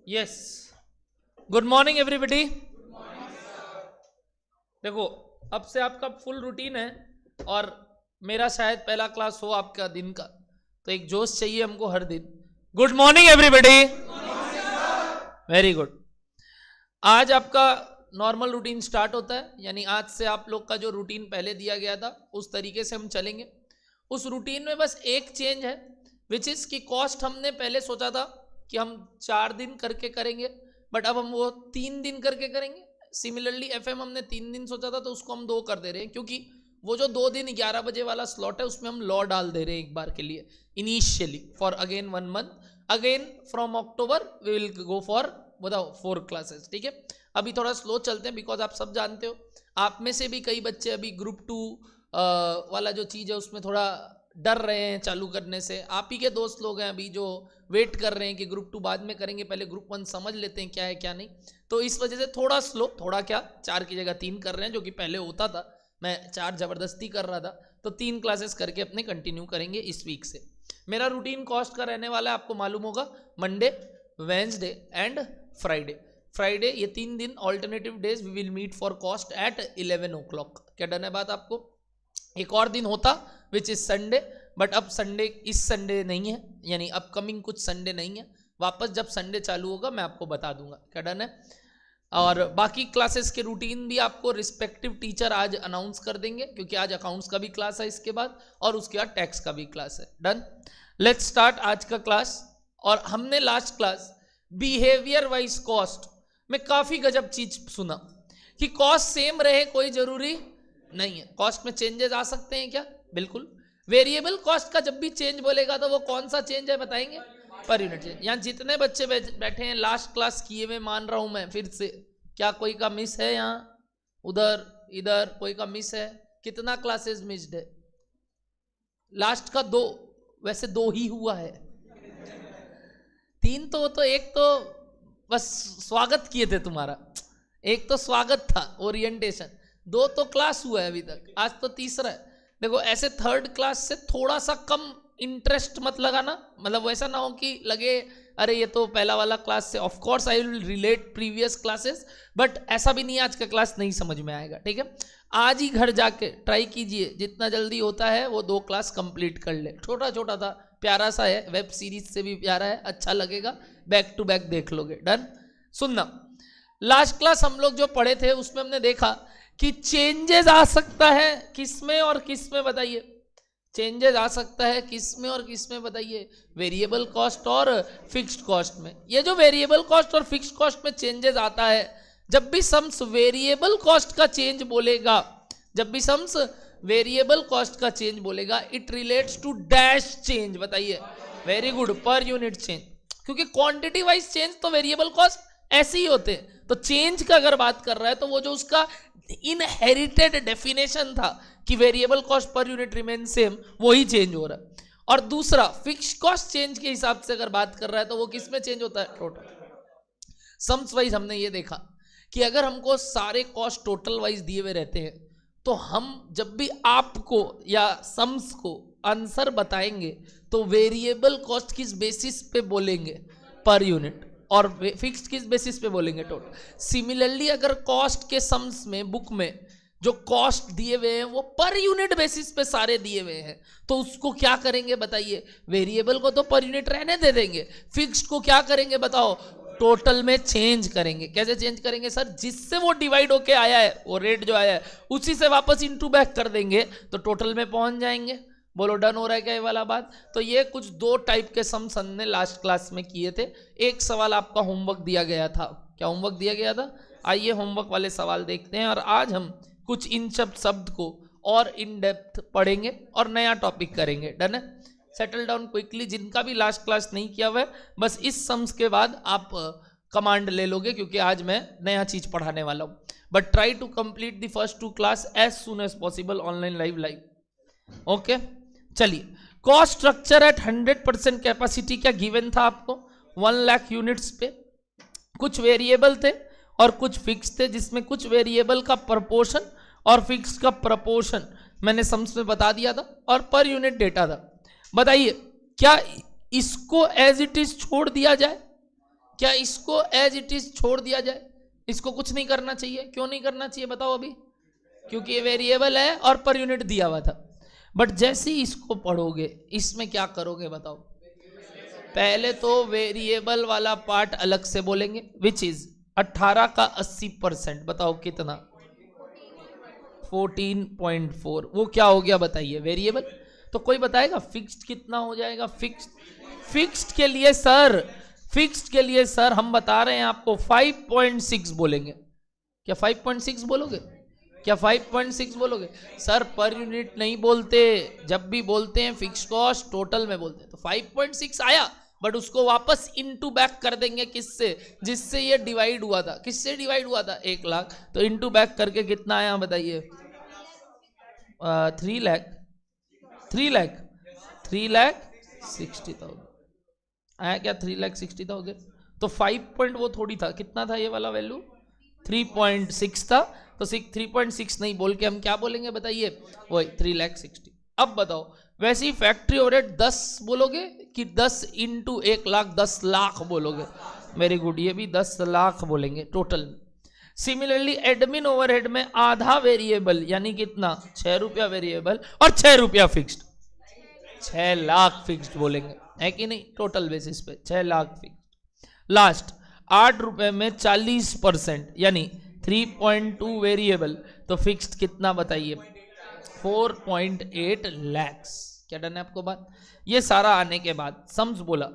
Yes, good morning everybody. देखो, अब से आपका फुल रूटीन है और मेरा शायद पहला क्लास हो आपका दिन का, तो एक जोश चाहिए हमको हर दिन। Good morning everybody. Very good. आज आपका नॉर्मल रूटीन स्टार्ट होता है, यानी आज से आप लोग का जो रूटीन पहले दिया गया था उस तरीके से हम चलेंगे। उस रूटीन में बस एक चेंज है, विच इज की कॉस्ट हमने पहले सोचा था कि हम 4 दिन करके करेंगे, बट अब हम वो 3 दिन करके करेंगे। सिमिलरली एफएम हमने 3 दिन सोचा था, तो उसको हम 2 कर दे रहे हैं, क्योंकि वो जो 2 दिन 11 बजे वाला स्लॉट है उसमें हम लॉ डाल दे रहे हैं एक बार के लिए initially for again 1 month. Again from October we will go for बताओ 4 क्लासेस। ठीक है, अभी थोड़ा स्लो चलते हैं बिकॉज आप सब जानते हो आप में से भी कई बच्चे अभी ग्रुप 2 वाला जो चीज़ है उसमें थोड़ा डर रहे हैं चालू करने से। आप ही के दोस्त लोग हैं अभी जो वेट कर रहे हैं कि ग्रुप 2 बाद में करेंगे, पहले ग्रुप 1 समझ लेते हैं क्या है क्या नहीं। तो इस वजह से थोड़ा स्लो, थोड़ा क्या 4 की जगह 3 कर रहे हैं, जो कि पहले होता था, मैं 4 जबरदस्ती कर रहा था, तो 3 क्लासेस करके अपने कंटिन्यू करेंगे इस वीक से। मेरा रूटीन कॉस्ट का रहने वाला है, आपको मालूम होगा, Monday, Wednesday and Friday. Friday ये 3 दिन alternative days we will meet for cost at 11 o'clock। क्या डन है बात आपको? एक और दिन होता विच इज संडे, बट अब संडे इस संडे नहीं है, यानी अपकमिंग कुछ संडे नहीं है। वापस जब संडे चालू होगा मैं आपको बता दूंगा। क्या डन है? और बाकी क्लासेस के रूटीन भी आपको रिस्पेक्टिव टीचर आज अनाउंस कर देंगे, क्योंकि आज अकाउंट्स का भी क्लास है इसके बाद, और उसके बाद टैक्स का भी क्लास है। डन, लेट्स स्टार्ट आज का क्लास। और हमने last class behaviour wise cost में काफी गजब चीज सुना कि कॉस्ट सेम रहे कोई जरूरी नहीं है, कॉस्ट में चेंजेस आ सकते हैं क्या? बिल्कुल। वेरिएबल कॉस्ट का जब भी चेंज बोलेगा तो वो कौन सा चेंज है बताएंगे? पर यूनिट चेंज। यहाँ जितने बच्चे बैठे हैं लास्ट क्लास किए हुए मान रहा हूं मैं फिर से, क्या कोई का मिस है? यहाँ उधर इधर कोई का मिस है? कितना क्लासेस मिस्ड है? लास्ट का 2, वैसे 2 ही हुआ है, 3 तो एक तो बस स्वागत किए थे तुम्हारा, एक तो स्वागत था ओरिएंटेशन, 2 तो क्लास हुआ है अभी तक, आज तो तीसरा है। देखो ऐसे 3rd क्लास से थोड़ा सा कम इंटरेस्ट मत लगाना, मतलब वैसा ना हो कि लगे अरे ये तो पहला वाला क्लास से। Of course I will relate previous classes, but ऐसा भी नहीं आज का क्लास नहीं समझ में आएगा। ठीक है, आज ही घर जाके ट्राई कीजिए, जितना जल्दी होता है वो 2 क्लास कंप्लीट कर ले। छोटा छोटा था, प्यारा सा है, वेब सीरीज से भी प्यारा है, अच्छा लगेगा, बैक टू बैक देख लोगे। डन। सुनना, लास्ट क्लास हम लोग जो पढ़े थे उसमें हमने देखा कि चेंजेस आ सकता है किसमें और किसमें बताइए? चेंजेस आ सकता है किसमें और किसमें बताइए? वेरिएबल कॉस्ट और फिक्स्ड कॉस्ट में। ये जो वेरिएबल कॉस्ट और फिक्स्ड कॉस्ट में चेंजेस आता है, जब भी सम्स वेरिएबल कॉस्ट का चेंज बोलेगा, जब भी सम्स वेरिएबल कॉस्ट का चेंज बोलेगा, it relates to dash change. बताइए? Very good, per unit change. क्योंकि क्वांटिटी वाइज चेंज तो वेरिएबल कॉस्ट ऐसे ही होते हैं, तो चेंज का अगर बात कर रहा है तो वो जो उसका इनहेरिटेड डेफिनेशन था कि variable cost per unit remain same, वही चेंज हो रहा है। और दूसरा फिक्स्ड कॉस्ट चेंज के हिसाब से अगर बात कर रहा है तो वो किस में चेंज होता है? टोटल। सम्स वाइज हमने ये देखा कि अगर हमको सारे कॉस्ट टोटल वाइज दिए हुए रहते हैं, तो हम जब भी आपको या सम्स को आंसर बताएंगे तो वेरिएबल कॉस्ट किस बेसिस पे बोलेंगे? Per unit. और फिक्स्ड किस बेसिस पे बोलेंगे? टोटल। सिमिलरली अगर कॉस्ट के सम्स में बुक में जो कॉस्ट दिए हुए हैं वो पर यूनिट बेसिस पे सारे दिए हुए हैं, तो उसको क्या करेंगे बताइए? वेरिएबल को तो पर यूनिट रहने दे देंगे, फिक्स्ड को क्या करेंगे बताओ? टोटल में चेंज करेंगे। कैसे चेंज करेंगे सर? जिससे वो डिवाइड होके आया है, वो रेट जो आया है उसी से वापस इनटू बैक कर देंगे तो टोटल में पहुंच जाएंगे। बोलो डन हो रहा है क्या ये वाला बात? तो ये कुछ 2 टाइप के सम्स हमने लास्ट क्लास में किए थे। एक सवाल आपका होमवर्क दिया गया था। क्या होमवर्क दिया गया था? आइए होमवर्क वाले सवाल देखते हैं, और आज हम कुछ इन शब्द को और इन डेप्थ पढ़ेंगे और नया टॉपिक करेंगे। डन है? Settle down quickly. जिनका भी लास्ट क्लास नहीं किया हुआ है, बस इस सम्स के बाद आप कमांड ले लोगे, क्योंकि आज मैं नया चीज पढ़ाने वाला हूं। But try to complete the first 2 class as soon as possible online live. Okay, चलिए। कॉस्ट स्ट्रक्चर एट 100% कैपेसिटी क्या गिवन था आपको? 1 लाख यूनिट्स पे कुछ वेरिएबल थे और कुछ फिक्स थे, जिसमें कुछ वेरिएबल का प्रपोर्शन और फिक्स का प्रपोर्शन मैंने सम्स में बता दिया था, और पर यूनिट डेटा था। बताइए क्या इसको एज इट इज छोड़ दिया जाए? क्या इसको एज इट इज छोड़ दिया जाए? इसको कुछ नहीं करना चाहिए? क्यों नहीं करना चाहिए बताओ अभी? क्योंकि ये वेरिएबल है और पर यूनिट दिया हुआ था। बट जैसे ही इसको पढ़ोगे इसमें क्या करोगे बताओ? पहले तो वेरिएबल वाला पार्ट अलग से बोलेंगे, विच इज 18 का 80%, बताओ कितना? 14.4। वो क्या हो गया बताइए? वेरिएबल। तो कोई बताएगा फिक्स्ड कितना हो जाएगा? फिक्स्ड के लिए सर, फिक्स्ड के लिए सर हम बता रहे हैं आपको 5.6 बोलेंगे। क्या 5.6 बोलोगे? क्या 5.6 बोलोगे? सर पर यूनिट नहीं बोलते, जब भी बोलते हैं फिक्स कॉस्ट टोटल में बोलते हैं। तो 5.6 आया, बट उसको वापस इनटू बैक कर देंगे किससे? जिससे ये डिवाइड हुआ था। किससे डिवाइड हुआ था? 1 लाख। तो इनटू बैक करके कितना आया बताइए? 3 लाख 3,60,000 आया क्या? 3,60,000। तो 5 पॉइंट वो थोड़ी था, कितना था ये वाला वैल्यू? 3.6 था। तो 3.6 नहीं बोल के हम क्या बोलेंगे बताइए? वही 3,60,000। अब बताओ वैसे ही फैक्ट्री ओवरहेड 10 बोलोगे कि 10 इंटू 1 लाख 10 लाख बोलोगे? वेरी गुड, ये भी 10 लाख बोलेंगे टोटल। सिमिलरली एडमिन ओवरहेड में आधा वेरिएबल यानी कितना? 6 रुपया वेरिएबल और 6 रुपया फिक्स्ड, 6 लाख फिक्स्ड बोलेंगे, है कि नहीं? टोटल बेसिस पे 6 लाख फिक्स्ड। लास्ट 8 रुपए में 40% यानी 3.2 वेरिएबल, तो फिक्स्ड कितना बताइए? 4.8 लैक्स। क्या डन है आपको बात? ये सारा आने के बाद सम्स बोला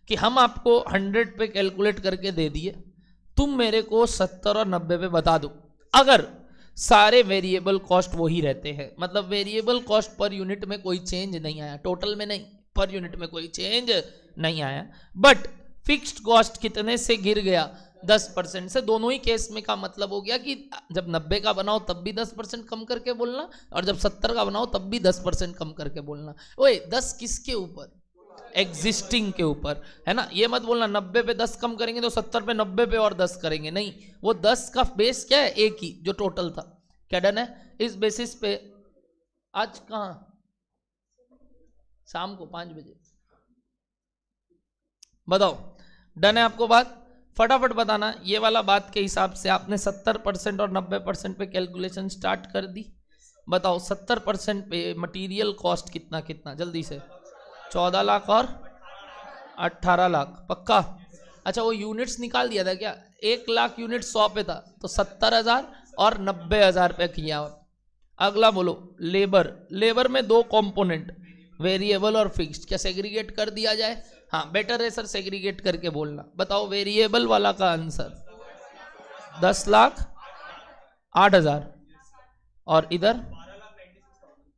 कि हम आपको 100 पे कैलकुलेट करके दे दिए, तुम मेरे को 70 और 90 पे बता दो। अगर सारे वेरिएबल कॉस्ट वही रहते हैं, मतलब वेरिएबल कॉस्ट पर यूनिट में कोई चेंज नहीं आया, टोटल में नहीं, पर यूनिट में कोई चेंज नहीं आया, बट फिक्स्ड कॉस्ट कितने से गिर गया? 10% से। दोनों ही केस में का मतलब हो गया कि जब 90 का बनाओ तब भी 10% कम करके बोलना, और जब 70 का बनाओ तब भी 10% कम करके बोलना। ओए 10 किसके ऊपर? एग्जिस्टिंग के ऊपर, है ना? ये मत बोलना 90 पे 10 कम करेंगे तो 70 पे 90 पे और 10 करेंगे, नहीं। वो 10 का बेस क्या है? एक ही जो टोटल था। क्या डन है? इस बेसिस पे आज कहाँ? शाम को 5 बजे बताओ। डन है आपको बात? फटाफट बताना। ये वाला बात के हिसाब से आपने 70% और 90% पे कैलकुलेशन स्टार्ट कर दी। बताओ 70% पे मटेरियल कॉस्ट कितना कितना? जल्दी से 14 लाख और 18 लाख, पक्का? अच्छा वो यूनिट्स निकाल दिया था क्या? 1 लाख यूनिट 100 पे था, तो 70,000 और 90,000 पे किया। अगला बोलो लेबर। लेबर में 2 कंपोनेंट, वेरिएबल और फिक्स्ड। क्या सेग्रीगेट कर दिया जाए? हाँ बेटर है सर, सेग्रीगेट करके बोलना। बताओ वेरिएबल वाला का आंसर 10,08,000 और इधर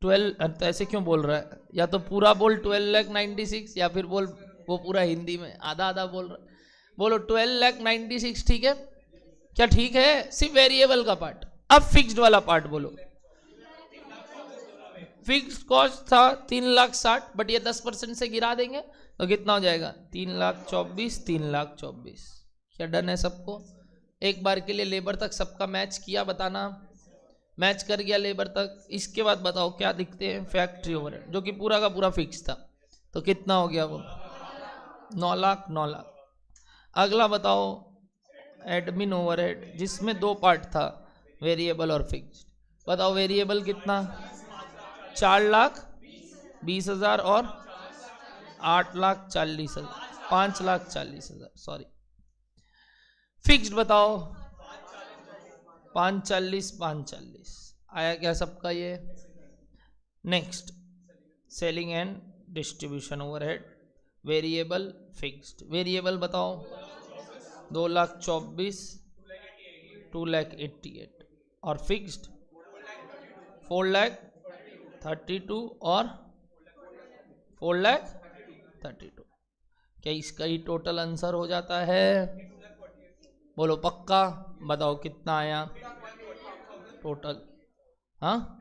12। तो ऐसे क्यों बोल रहा है? या तो पूरा बोल 12,96,000 या फिर बोल वो पूरा हिंदी में आधा आधा बोल रहा है। बोलो 12,96,000, ठीक है? क्या ठीक है? सिर्फ वेरिएबल का पार्ट। अब फिक्स्ड वाला पार्ट बोलो। फिक्स्ड कॉस्ट था 3,60,000, बट ये 10% से गिरा देंगे तो कितना हो जाएगा? 3,24,000, 3,24,000। क्या डन है सबको? एक बार के लिए लेबर तक सबका मैच किया? बताना मैच कर गया लेबर तक। इसके बाद बताओ क्या दिखते हैं? फैक्ट्री ओवरहेड जो कि पूरा का पूरा फिक्स था, तो कितना हो गया वो? 9 लाख 9 लाख। अगला बताओ एडमिन ओवरहेड जिसमें 2 पार्ट था, वेरिएबल और फिक्स्ड। बताओ वेरिएबल कितना? 4,20,000 और 8,40,000, 5,40,000 सॉरी। फिक्स्ड बताओ 5,40,000 5,40,000 आया क्या सबका ये? Next selling and distribution overhead, variable fixed. Variable बताओ 2,24,000, 2,88,000 और फिक्स्ड 4,32,000 और 4,32,000। क्या इसका ही टोटल आंसर हो जाता है? बोलो पक्का? बताओ कितना आया टोटल? हाँ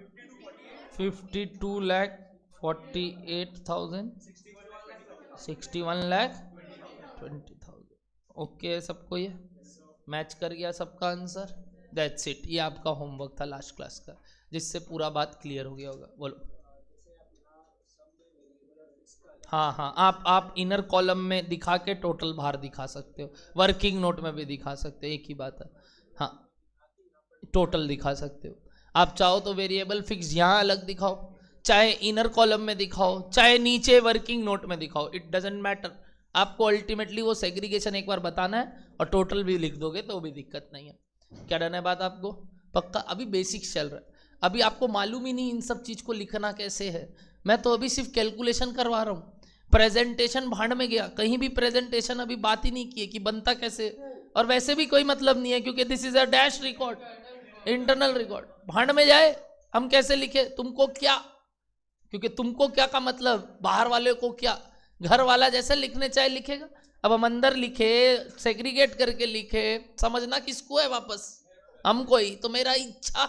52,48,000, 61,20,000। ओके सबको ये मैच कर गया सबका आंसर? That's it. ये आपका होमवर्क था लास्ट क्लास का, जिससे पूरा बात क्लियर हो गया होगा। बोलो हाँ हाँ, आप इनर कॉलम में दिखा के टोटल बाहर दिखा सकते हो, वर्किंग नोट में भी दिखा सकते हो, एक ही बात है। हाँ, टोटल दिखा सकते हो। आप चाहो तो वेरिएबल फिक्स यहाँ अलग दिखाओ, चाहे इनर कॉलम में दिखाओ, चाहे नीचे वर्किंग नोट में दिखाओ, इट डजेंट मैटर। आपको अल्टीमेटली वो सेग्रीगेशन एक बार बताना है और टोटल भी लिख दोगे तो भी दिक्कत नहीं है। क्या डन है बात आपको? पक्का? अभी बेसिक्स चल रहा है, अभी आपको मालूम ही नहीं इन सब चीज़ को लिखना कैसे है। मैं तो अभी सिर्फ कैलकुलेशन करवा रहा हूँ। प्रेजेंटेशन भाड़ में गया, कहीं भी प्रेजेंटेशन अभी बात ही नहीं की है कि बनता कैसे, और वैसे भी कोई मतलब नहीं है क्योंकि this is a dash record, internal record. भाड़ में जाए हम कैसे लिखे, तुमको क्या, क्योंकि तुमको क्या का मतलब बाहर वाले को क्या, घर वाला जैसे लिखने चाहे लिखेगा। अब हम अंदर लिखे, सेग्रीगेट करके लिखे, समझना किसको है वापस, हमको ही, तो मेरा इच्छा।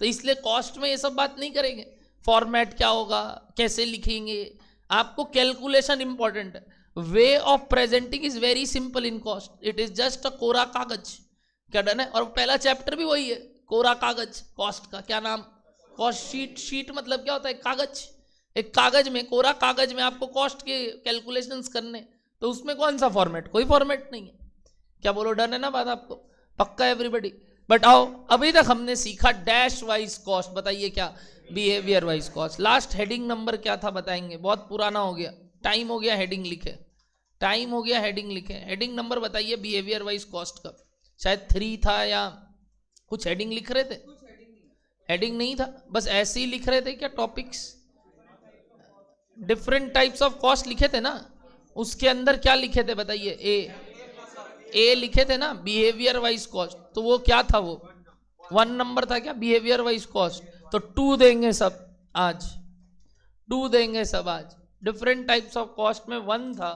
तो इसलिए कॉस्ट में ये सब बात नहीं करेंगे, फॉर्मेट क्या होगा, कैसे लिखेंगे। आपको कैलकुलेशन इंपॉर्टेंट है। Way of presenting is very simple in cost, it is just a कोरा कागज। क्या डन है? और पहला चैप्टर भी वही है, कोरा कागज। कॉस्ट का क्या नाम? Cost sheet. शीट मतलब क्या होता है? कागज। एक कागज में, कोरा कागज में आपको कॉस्ट के कैलकुलेशंस करने, तो उसमें कौन सा फॉर्मेट? कोई फॉर्मेट नहीं है। क्या बोलो, डन है ना बात आपको? पक्का एवरीबडी? बट आओ, अभी तक हमने सीखा डैश वाइज कॉस्ट, बताइए क्या? Behaviour wise cost. Last heading number क्या था बताएंगे? बहुत पुराना हो गया, टाइम हो गया हेडिंग लिखे, टाइम हो गया हेडिंग लिखे। हेडिंग नंबर बताइए बिहेवियर वाइज कॉस्ट का। शायद 3 था या कुछ हेडिंग लिख रहे थे? हेडिंग नहीं था, बस ऐसे ही लिख रहे थे क्या? Topics, different types of cost लिखे थे ना, उसके अंदर क्या लिखे थे बताइए? ए लिखे थे ना, बिहेवियर वाइज कॉस्ट। तो वो क्या था? वो 1 नंबर था क्या बिहेवियर वाइज कॉस्ट? तो 2 देंगे सब आज, 2 देंगे सब आज। डिफरेंट टाइप्स ऑफ कॉस्ट में 1 था।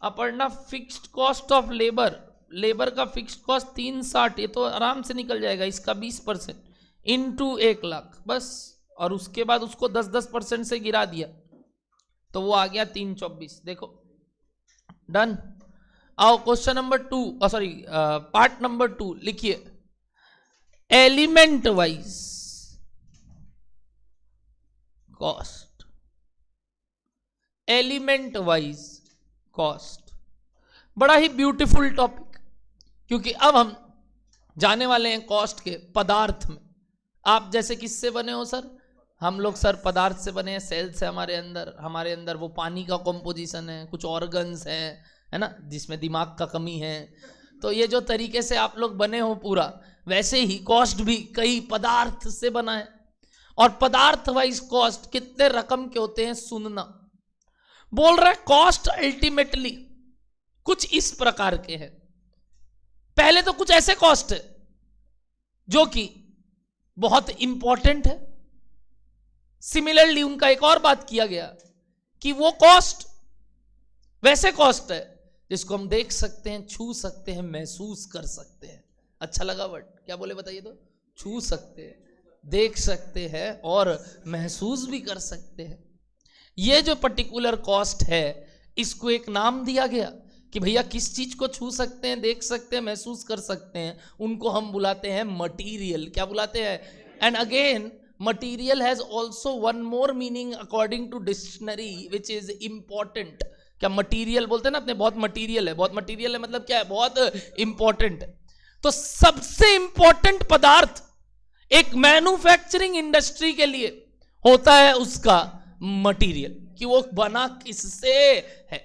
Aparna, fixed cost of labour, labour का फिक्स्ड कॉस्ट 360, ये तो आराम से निकल जाएगा, इसका 20% इंटू 1 लाख बस, और उसके बाद उसको 10% से गिरा दिया तो वो आ गया 324। देखो डन। आओ question number 2, sorry part number 2 लिखिए। Element wise cost, element wise cost, बड़ा ही ब्यूटीफुल टॉपिक, क्योंकि अब हम जाने वाले हैं कॉस्ट के पदार्थ में। आप जैसे किससे बने हो सर? हम लोग सर पदार्थ से बने हैं, सेल्स है हमारे अंदर वो पानी का कॉम्पोजिशन है, कुछ ऑर्गन्स है ना, जिसमें दिमाग का कमी है। तो ये जो तरीके से आप लोग बने हो पूरा, वैसे ही कॉस्ट भी कई पदार्थ से बना है। और पदार्थ वाइज कॉस्ट कितने रकम के होते हैं सुनना। बोल रहा है कॉस्ट अल्टीमेटली कुछ इस प्रकार के हैं। पहले तो कुछ ऐसे कॉस्ट है जो कि बहुत इंपॉर्टेंट है। सिमिलरली उनका एक और बात किया गया कि वो कॉस्ट वैसे कॉस्ट है जिसको हम देख सकते हैं, छू सकते हैं, महसूस कर सकते हैं। अच्छा लगा वर्ड? क्या बोले बताइए तो? छू सकते हैं, देख सकते हैं और महसूस भी कर सकते हैं। ये जो पर्टिकुलर कॉस्ट है, इसको एक नाम दिया गया कि भैया किस चीज को छू सकते हैं, देख सकते हैं, महसूस कर सकते हैं, उनको हम बुलाते हैं मटीरियल। क्या बुलाते हैं? And again material has also one more meaning according to dictionary which is important. क्या मटीरियल बोलते हैं ना अपने, बहुत मटीरियल है, बहुत मटीरियल है मतलब क्या है? बहुत इंपॉर्टेंट है। तो सबसे इंपॉर्टेंट पदार्थ एक मैन्युफैक्चरिंग इंडस्ट्री के लिए होता है उसका मटीरियल, कि वो बना किससे है।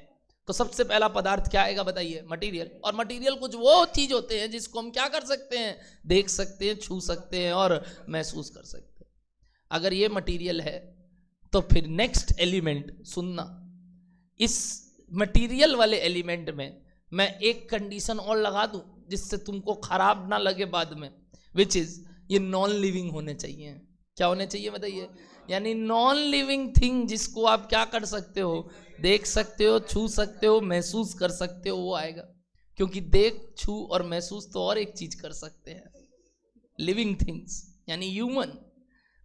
तो सबसे पहला पदार्थ क्या आएगा बताइए? मटीरियल। और मटीरियल कुछ वो चीज होते हैं जिसको हम क्या कर सकते हैं? देख सकते हैं, छू सकते हैं और महसूस कर सकते हैं। अगर ये मटीरियल है तो फिर नेक्स्ट एलिमेंट सुनना। इस मटीरियल वाले एलिमेंट में मैं एक कंडीशन और लगा दूं जिससे तुमको खराब ना लगे बाद में, विच इज ये नॉन लिविंग होने चाहिए। क्या होने चाहिए बताइए? यानी नॉन लिविंग थिंग जिसको आप क्या कर सकते हो? देख सकते हो, छू सकते हो, महसूस कर सकते हो, वो आएगा। क्योंकि देख, छू और महसूस तो और एक चीज कर सकते हैं, लिविंग थिंग्स यानी ह्यूमन।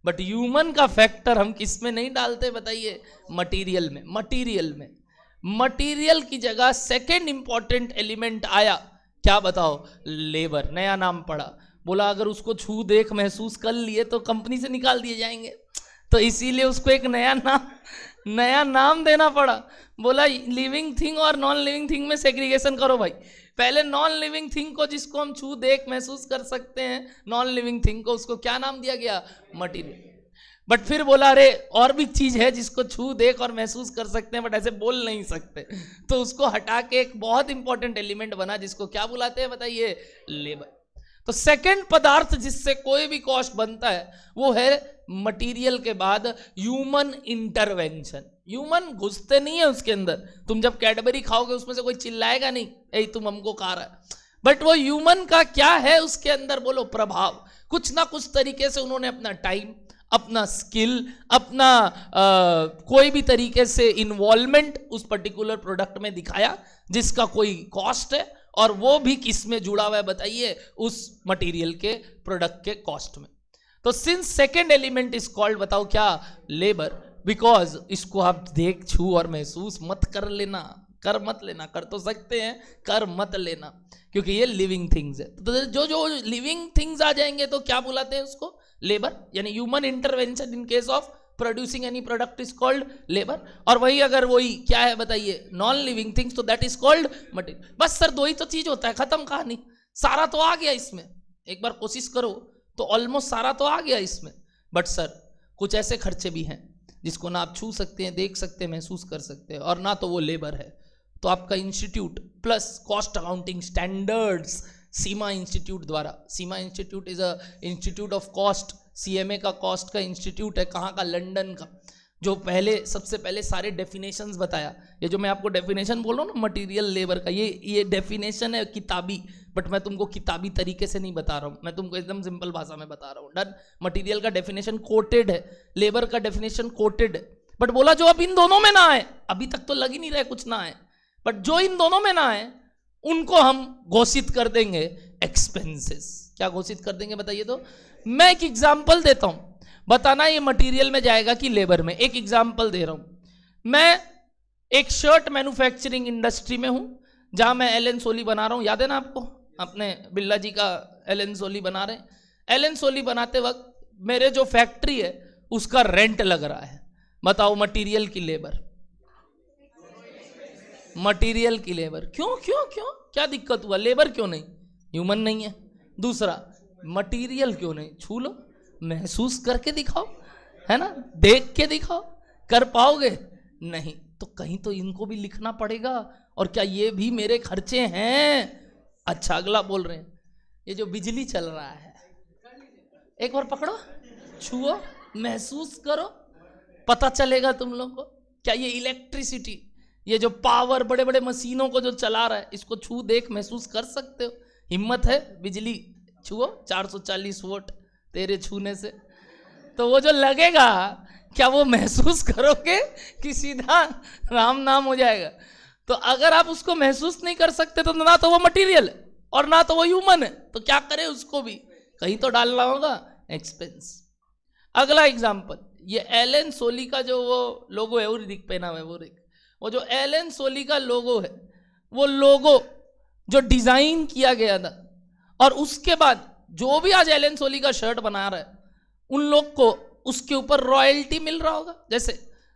बट ह्यूमन का फैक्टर हम किस में नहीं डालते बताइए? मटीरियल में। मटीरियल की जगह सेकेंड इंपॉर्टेंट एलिमेंट आया, क्या बताओ? लेबर। नया नाम पड़ा। बोला अगर उसको छू देख महसूस कर लिए तो कंपनी से निकाल दिए जाएंगे, तो इसीलिए उसको एक नया नाम देना पड़ा। बोला लिविंग थिंग और नॉन लिविंग थिंग में सेग्रीगेशन करो भाई। पहले नॉन लिविंग थिंग को, जिसको हम छू देख महसूस कर सकते हैं, नॉन लिविंग थिंग को, उसको क्या नाम दिया गया? मटीरियल। बट फिर बोला अरे और भी चीज है जिसको छू देख और महसूस कर सकते हैं बट ऐसे बोल नहीं सकते, तो उसको हटा के एक बहुत इंपॉर्टेंट एलिमेंट बना जिसको क्या बुलाते हैं बताइए? लेबर। तो सेकंड पदार्थ जिससे कोई भी कॉस्ट बनता है वो है मटेरियल के बाद ह्यूमन इंटरवेंशन। ह्यूमन घुसते नहीं है उसके अंदर। तुम जब कैडबरी खाओगे उसमें से कोई चिल्लाएगा नहीं ए तुम हमको खा रहा है, बट वो ह्यूमन का क्या है उसके अंदर बोलो? प्रभाव। कुछ ना कुछ तरीके से उन्होंने अपना टाइम, अपना स्किल, अपना कोई भी तरीके से इन्वॉल्वमेंट उस पर्टिकुलर प्रोडक्ट में दिखाया जिसका कोई कॉस्ट है, और वो भी किस में जुड़ा हुआ है बताइए? उस मटेरियल के प्रोडक्ट के कॉस्ट में। तो since second element is called, बताओ क्या? लेबर। बिकॉज इसको आप देख, छू और महसूस मत कर लेना, कर मत लेना, कर तो सकते हैं, कर मत लेना, क्योंकि ये लिविंग थिंग्स है। तो जो लिविंग थिंग्स आ जाएंगे तो क्या बुलाते हैं उसको? लेबर। यानी human intervention in case of producing any product is called labour. और वही अगर वही क्या है बताइए? नॉन लिविंग थिंग्स, तो दैट इज कॉल्ड मटेरियल। बस सर दो ही तो चीज होता है, खत्म कहानी। सारा तो आ गया इसमें, एक बार कोशिश करो तो ऑलमोस्ट सारा तो आ गया इसमें। बट सर कुछ ऐसे खर्चे भी हैं जिसको ना आप छू सकते हैं, देख सकते हैं, महसूस कर सकते हैं, और ना तो वो लेबर है। तो आपका institute plus cost accounting standards CMA institute द्वारा, CMA institute is a institute of cost, CMA का कॉस्ट का इंस्टीट्यूट है। कहाँ का? लंदन का। जो पहले सबसे पहले सारे डेफिनेशंस बताया। ये जो मैं आपको डेफिनेशन बोल रहा हूँ ना मटेरियल लेबर का, ये डेफिनेशन है किताबी, बट मैं तुमको किताबी तरीके से नहीं बता रहा हूँ, मैं तुमको एकदम सिंपल भाषा में बता रहा हूँ। डन। मटेरियल का डेफिनेशन कोटेड है, लेबर का डेफिनेशन कोटेड है, बट बोला जो अब इन दोनों में ना आए, अभी तक तो लग ही नहीं रहा कुछ ना आए, बट जो इन दोनों में ना आए उनको हम घोषित कर देंगे एक्सपेंसेस। क्या घोषित कर देंगे बताइए? तो मैं एक एग्जांपल देता हूं, बताना ये मटेरियल में जाएगा कि लेबर में। एक एग्जांपल दे रहा हूं। मैं एक शर्ट मैन्युफैक्चरिंग इंडस्ट्री में हूं जहां मैं एलन सोली बना रहा हूं। याद है ना आपको? अपने बिल्ला जी का एलन सोली बना रहे हैं। एलन सोली बनाते वक्त मेरे जो फैक्ट्री है उसका रेंट लग रहा है। बताओ मटीरियल की लेबर, मटेरियल की लेबर। क्यों क्यों क्यों? क्या दिक्कत हुआ? लेबर क्यों नहीं? ह्यूमन नहीं है। दूसरा, मटेरियल क्यों नहीं? छू लो, महसूस करके दिखाओ, है ना, देख के दिखाओ। कर पाओगे? नहीं। तो कहीं तो इनको भी लिखना पड़ेगा। और क्या ये भी मेरे खर्चे हैं? अच्छा, अगला बोल रहे हैं ये जो बिजली चल रहा है, एक बार पकड़ो, छुओ, महसूस करो, पता चलेगा तुम लोग को। क्या ये इलेक्ट्रिसिटी, ये जो पावर बड़े बड़े मशीनों को जो चला रहा है, इसको छू देख महसूस कर सकते हो? हिम्मत है? बिजली छुओ, 440 वोल्ट तेरे छूने से। तो वो जो लगेगा, क्या वो महसूस करोगे कि सीधा राम नाम हो जाएगा? तो अगर आप उसको महसूस नहीं कर सकते तो ना तो वो मटेरियल है और ना तो वो ह्यूमन है, तो क्या करें? उसको भी कहीं तो डालना होगा एक्सपेंस। अगला एग्जाम्पल, ये एलन सोली का जो वो लोगो है, वो रिक पहना हुआ है, वो जो एलन सोली का लोगो है, वो लोगो जो डिजाइन किया गया था, और उसके बाद जो भी आज एलन सोली का शर्ट बना रहा है, उन लोग को उसके ऊपर रॉयल्टी मिल रहा होगा। जैसे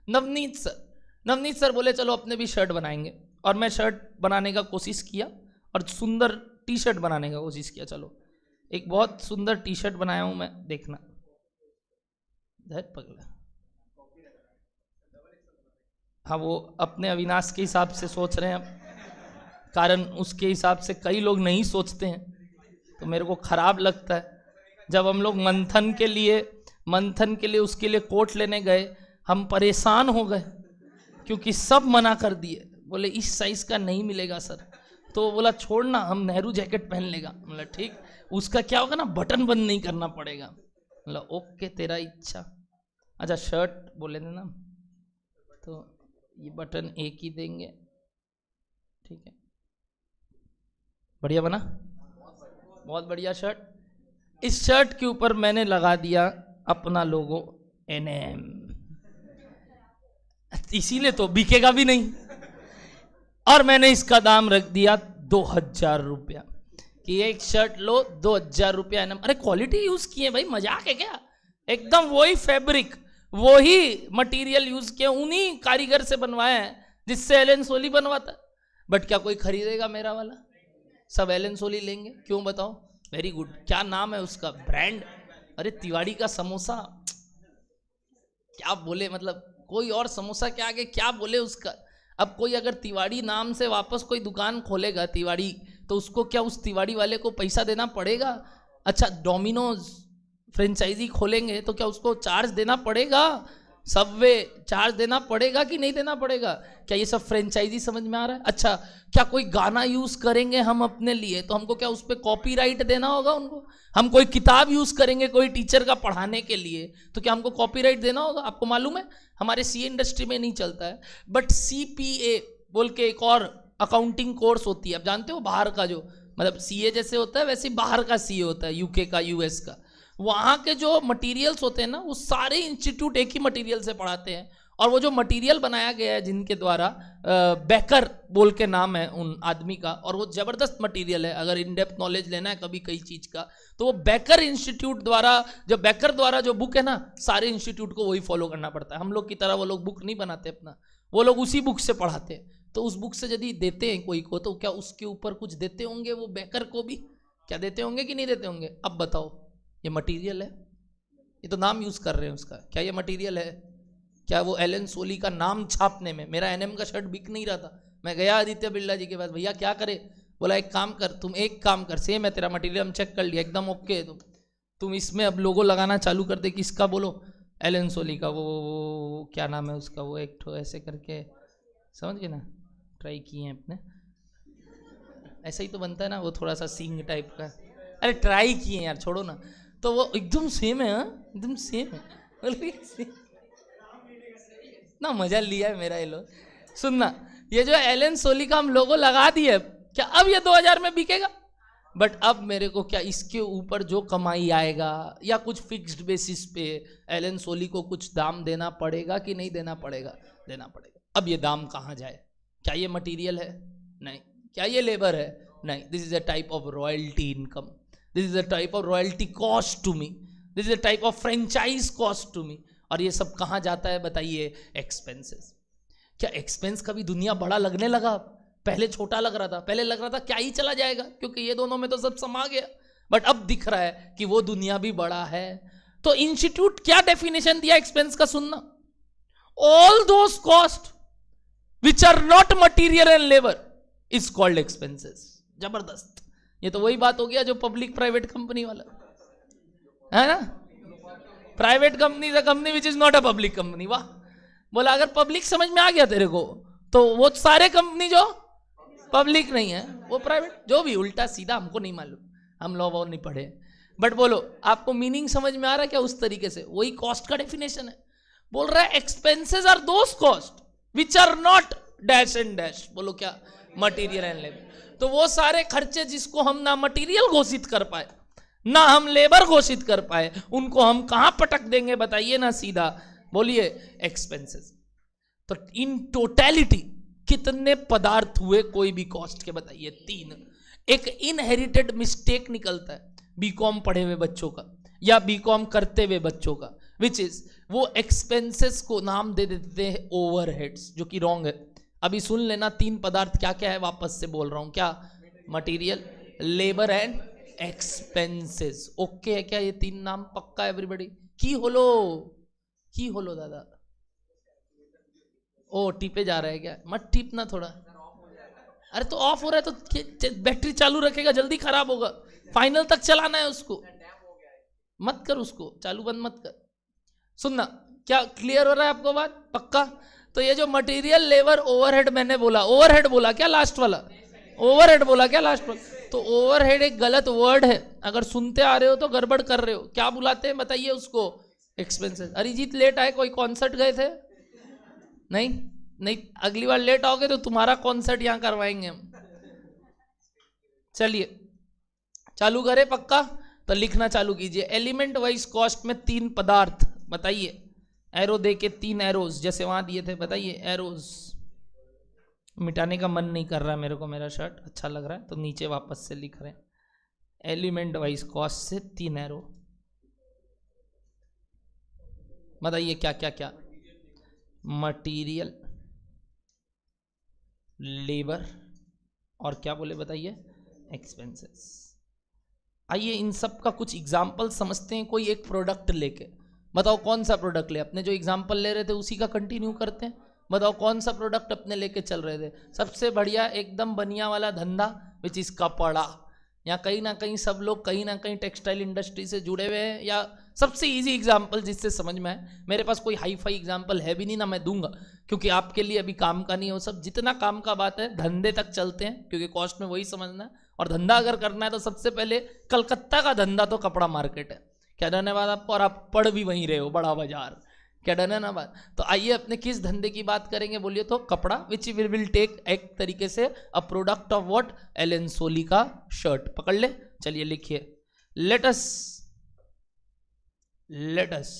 नवनीत सर बोले चलो अपने भी शर्ट बनाएंगे, और मैं शर्ट बनाने का कोशिश किया और सुंदर टी शर्ट बनाने का कोशिश किया। चलो एक बहुत सुंदर टी शर्ट बनाया हूं मैं, देखना। पगला, हाँ, वो अपने अविनाश के हिसाब से सोच रहे हैं, कारण उसके हिसाब से कई लोग नहीं सोचते हैं, तो मेरे को खराब लगता है। जब हम लोग मंथन के लिए उसके लिए कोट लेने गए, हम परेशान हो गए क्योंकि सब मना कर दिए, बोले इस साइज का नहीं मिलेगा सर। तो बोला छोड़ना, हम नेहरू जैकेट पहन लेगा। बोला ठीक, उसका क्या होगा ना, बटन बंद नहीं करना पड़ेगा। बोला ओके तेरा इच्छा। अच्छा शर्ट बोले थे ना, तो ये बटन एक ही देंगे, ठीक है, बढ़िया बना, बहुत बढ़िया शर्ट। इस शर्ट के ऊपर मैंने लगा दिया अपना लोगो NM, इसीलिए तो बिकेगा भी नहीं। और मैंने इसका दाम रख दिया 2000 रुपया, कि एक शर्ट लो 2000 रुपया NM। अरे क्वालिटी यूज किए भाई, मजाक है क्या? एकदम वही फैब्रिक, वो ही मटेरियल यूज किया, उन्हीं कारीगर से बनवाया है जिससे एलन सोली बनवाता। बट क्या कोई खरीदेगा मेरा वाला? सब एलन सोली लेंगे, क्यों बताओ? Very good. क्या नाम है उसका? ब्रांड। अरे तिवाड़ी का समोसा, क्या बोले, मतलब कोई और समोसा के आगे क्या बोले उसका। अब कोई अगर तिवाड़ी नाम से वापस कोई दुकान खोलेगा तिवाड़ी, तो उसको क्या उस तिवाड़ी वाले को पैसा देना पड़ेगा? अच्छा, डोमिनोज फ्रेंचाइजी खोलेंगे तो क्या उसको चार्ज देना पड़ेगा? सबवे चार्ज देना पड़ेगा कि नहीं देना पड़ेगा? क्या ये सब फ्रेंचाइजी समझ में आ रहा है? अच्छा, क्या कोई गाना यूज करेंगे हम अपने लिए तो हमको क्या उस पर कॉपीराइट देना होगा उनको? हम कोई किताब यूज करेंगे कोई टीचर का पढ़ाने के लिए तो क्या हमको कॉपीराइट देना होगा? आपको मालूम है हमारे सीए इंडस्ट्री में नहीं चलता है, बट सीपीए बोल के एक और अकाउंटिंग कोर्स होती है, आप जानते हो, बाहर का जो, मतलब सीए जैसे होता है वैसे बाहर का सीए होता है, यूके का, यूएस का। वहाँ के जो मटेरियल्स होते हैं ना, वो सारे इंस्टीट्यूट एक ही मटेरियल से पढ़ाते हैं। और वो जो मटेरियल बनाया गया है जिनके द्वारा, बेकर बोल के नाम है उन आदमी का, और वो जबरदस्त मटेरियल है। अगर इन डेप्थ नॉलेज लेना है कभी कई चीज का, तो वो बेकर इंस्टीट्यूट द्वारा, जो बेकर द्वारा जो बुक है ना, सारे इंस्टीट्यूट को वही फॉलो करना पड़ता है। हम लोग की तरह वो लोग बुक नहीं बनाते अपना, वो लोग उसी बुक से पढ़ाते हैं। तो उस बुक से यदि देते हैं कोई को, तो क्या उसके ऊपर कुछ देते होंगे वो बेकर को भी? क्या देते होंगे कि नहीं देते होंगे? अब बताओ, ये मटेरियल है, ये तो नाम यूज कर रहे हैं उसका, क्या ये मटेरियल है? क्या वो एलन सोली का नाम छापने में? मेरा एनएम का शर्ट बिक नहीं रहा था, मैं गया आदित्य बिरला जी के पास, भैया क्या करे? बोला एक काम कर, तुम एक काम कर, सेम है तेरा मटेरियल, हम चेक कर लिया एकदम ओके है, तुम इसमें अब लोगो लगाना चालू कर दे। किसका? बोलो एलन सोली का। वो क्या नाम है उसका, वो एक ठो ऐसे करके, समझ गए ना, ट्राई किए हैं अपने, ऐसा ही तो बनता है ना, वो थोड़ा सा सींग टाइप का। अरे ट्राई किए यार, छोड़ो ना। तो वो एकदम सेम है, एकदम सेम है ना, मजा लिया है मेरा ये लोग। सुनना, ये जो एलन सोली का हम लोगो लगा दिए, क्या अब ये 2000 में बिकेगा? बट अब मेरे को क्या इसके ऊपर जो कमाई आएगा, या कुछ फिक्स्ड बेसिस पे एलन सोली को कुछ दाम देना पड़ेगा कि नहीं देना पड़ेगा? देना पड़ेगा। अब ये दाम कहाँ जाए? क्या ये मटीरियल है? नहीं। क्या ये लेबर है? नहीं। This is a type of royalty income, this is a type of royalty cost to me, this is a type of franchise cost to me. और ये सब कहाँ जाता है बताइए? एक्सपेंसेस। क्या एक्सपेंस कभी दुनिया बड़ा लगने लगा? पहले छोटा लग रहा था, पहले लग रहा था क्या ही चला जाएगा, क्योंकि ये दोनों में तो सब समा गया। बट अब दिख रहा है कि वो दुनिया भी बड़ा है। तो इंस्टीट्यूट क्या डेफिनेशन दिया एक्सपेंस का? सुनना, all those cost which are not material and labour is called expenses. जबरदस्त। ये तो वही बात हो गया जो पब्लिक प्राइवेट कंपनी वाला है ना, private company the company which is not a public company. वाह, बोला अगर पब्लिक समझ में आ गया तेरे को, तो वो सारे कंपनी जो पब्लिक नहीं है वो प्राइवेट, जो भी उल्टा सीधा हमको नहीं मालूम, हम लॉ वॉ नहीं पढ़े। बट बोलो, आपको मीनिंग समझ में आ रहा है क्या? उस तरीके से वही कॉस्ट का डेफिनेशन है। बोल रहा है expenses are those cost which are not dash and dash, बोलो क्या? Material and labour. तो वो सारे खर्चे जिसको हम ना मटीरियल घोषित कर पाए ना हम लेबर घोषित कर पाए, उनको हम कहां पटक देंगे बताइए ना सीधा? बोलिए एक्सपेंसेस। तो इन टोटलिटी कितने पदार्थ हुए कोई भी कॉस्ट के? बताइए 3। एक इनहेरिटेड मिस्टेक निकलता है बीकॉम पढ़े हुए बच्चों का या बीकॉम करते हुए बच्चों का, विच इज वो एक्सपेंसेस को नाम दे देते हैं ओवरहेड्स, जो कि रॉन्ग है। अभी सुन लेना 3 पदार्थ क्या क्या है, वापस से बोल रहा हूं। क्या? Material, labour and expenses. Okay है क्या ये 3 नाम? पक्का एवरीबॉडी? की होलो दादा? ओ टिपे जा रहा है क्या? मत टिपना थोड़ा। अरे तो ऑफ हो रहा है तो बैटरी चालू रखेगा, जल्दी खराब होगा। फाइनल तक चलाना है उसको, मत कर उसको चालू बंद मत कर। सुनना, क्या क्लियर हो रहा है आपको बात? पक्का? तो ये जो मटेरियल, लेबर, ओवरहेड मैंने बोला, ओवरहेड बोला क्या लास्ट वाला? ओवरहेड बोला क्या लास्ट वाला? तो ओवरहेड एक गलत वर्ड है, अगर सुनते आ रहे हो तो गड़बड़ कर रहे हो। क्या बुलाते हैं बताइए उसको? एक्सपेंसेस। अरिजीत लेट आए, कोई कॉन्सर्ट गए थे? नहीं नहीं, अगली बार लेट आओगे तो तुम्हारा कॉन्सर्ट यहां करवाएंगे हम। चलिए चालू करें? पक्का? तो लिखना चालू कीजिए। एलिमेंट वाइज कॉस्ट में 3 पदार्थ बताइए। एरो दे के 3 एरोज जैसे वहां दिए थे, बताइए एरोज। मिटाने का मन नहीं कर रहा मेरे को, मेरा शर्ट अच्छा लग रहा है तो नीचे वापस से लिख रहे हैं। एलिमेंट वाइज कॉस्ट से 3 एरो। बताइए क्या क्या क्या? मटीरियल, लेबर, और क्या बोले बताइए? एक्सपेंसेस। आइए इन सब का कुछ एग्जाम्पल समझते हैं। कोई एक प्रोडक्ट लेके बताओ कौन सा प्रोडक्ट ले, अपने जो एग्जाम्पल ले रहे थे उसी का कंटिन्यू करते हैं। बताओ कौन सा प्रोडक्ट अपने लेके चल रहे थे? सबसे बढ़िया एकदम बढ़िया वाला धंधा विच इज कपड़ा। या कहीं ना कहीं सब लोग कहीं ना कहीं टेक्सटाइल इंडस्ट्री से जुड़े हुए हैं। या सबसे इजी एग्जाम्पल जिससे समझ में आए, मेरे पास कोई हाई फाई एग्जाम्पल है भी नहीं ना मैं दूंगा, क्योंकि आपके लिए अभी काम का नहीं है वो सब। जितना काम का बात है धंधे तक चलते हैं, क्योंकि कॉस्ट में वही समझना है। और धंधा अगर करना है तो सबसे पहले कलकत्ता का धंधा तो कपड़ा मार्केट है। क्या धन्यवाद आपको। और आप पढ़ भी वहीं रहे हो, बड़ा बाजार। क्या डन है ना बात? तो आइए अपने किस धंधे की बात करेंगे बोलिए तो? कपड़ा, विच विल टेक एक तरीके से a product of what? Allen Solly का शर्ट। पकड़ ले, चलिए लिखिए। Let us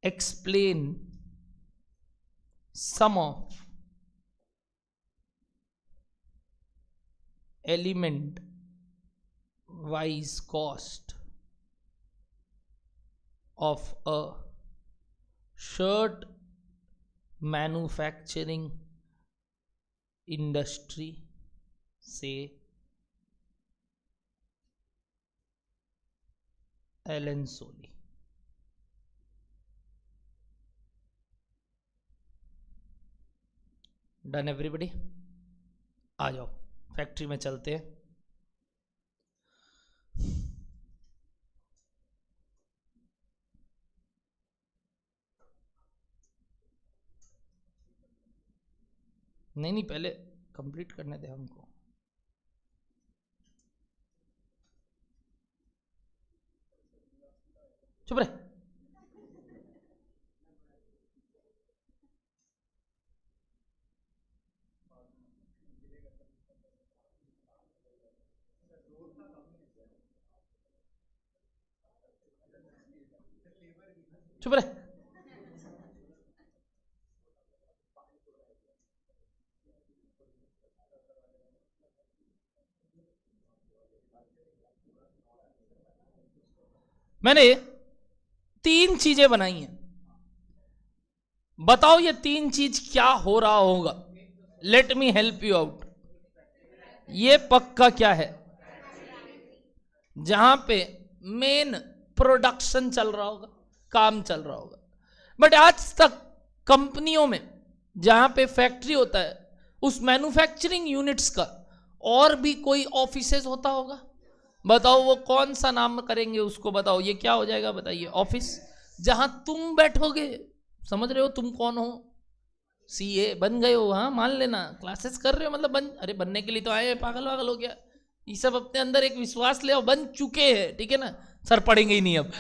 explain some of element wise cost of a shirt manufacturing industry से एलन सोली। Done everybody? आ जाओ फैक्ट्री में चलते हैं। नहीं पहले कंप्लीट करने दे हमको। चुप रहे। चुप रहे। मैंने 3 चीजें बनाई हैं, बताओ ये 3 चीज क्या हो रहा होगा? Let me help you out. ये पक्का क्या है? जहां पे मेन प्रोडक्शन चल रहा होगा, काम चल रहा होगा। बट आज तक कंपनियों में जहां पे फैक्ट्री होता है उस मैन्युफैक्चरिंग यूनिट्स का और भी कोई ऑफिसेज होता होगा? बताओ वो कौन सा नाम करेंगे उसको? बताओ ये क्या हो जाएगा बताइए? ऑफिस। जहां तुम बैठोगे, समझ रहे हो तुम कौन हो? सीए बन गए हो, हाँ मान लेना। क्लासेस कर रहे हो मतलब अरे बनने के लिए तो आए, पागल वागल हो गया? ये सब अपने अंदर एक विश्वास ले आओ, बन चुके हैं, ठीक है ना? सर पढ़ेंगे ही नहीं अब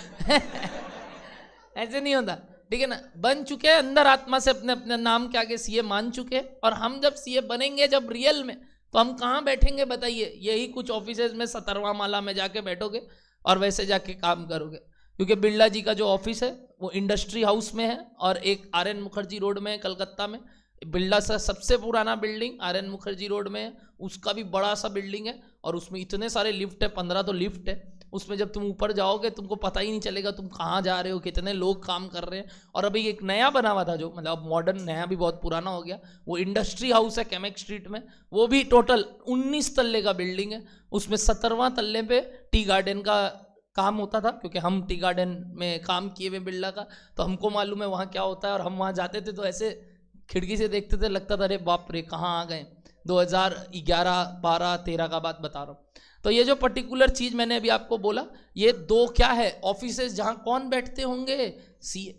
ऐसे नहीं होता, ठीक है ना? बन चुके हैं अंदर आत्मा से, अपने अपने नाम के आगे सीए मान चुके हैं। और हम जब सीए बनेंगे जब रियल में, तो हम कहाँ बैठेंगे बताइए? यही कुछ ऑफिसेज में 17वां माला में जाके बैठोगे और वैसे जाके काम करोगे। क्योंकि बिरला जी का जो ऑफिस है वो इंडस्ट्री हाउस में है, और एक आर.एन. मुखर्जी रोड में है कलकत्ता में। बिरला सा सबसे पुराना बिल्डिंग आर.एन. मुखर्जी रोड में है, उसका भी बड़ा सा बिल्डिंग है, और उसमें इतने सारे लिफ्ट है, 15 तो लिफ्ट है। उसमें जब तुम ऊपर जाओगे तुमको पता ही नहीं चलेगा तुम कहाँ जा रहे हो, कितने लोग काम कर रहे हैं। और अभी एक नया बना हुआ था जो मतलब अब मॉडर्न, नया भी बहुत पुराना हो गया, वो इंडस्ट्री हाउस है केमेक स्ट्रीट में। वो भी टोटल 19 तल्ले का बिल्डिंग है। उसमें 17वां तल्ले पे टी गार्डन का काम होता था, क्योंकि हम टी गार्डन में काम किए हुए बिरला का, तो हमको मालूम है वहाँ क्या होता है। और हम वहाँ जाते थे तो ऐसे खिड़की से देखते थे, लगता था अरे बाप रे कहाँ आ गए। 2011, 12, 13 का बात बता रहा हूँ। तो ये जो पर्टिकुलर चीज मैंने अभी आपको बोला, ये 2 क्या है? ऑफिसेज जहाँ कौन बैठते होंगे? सीए,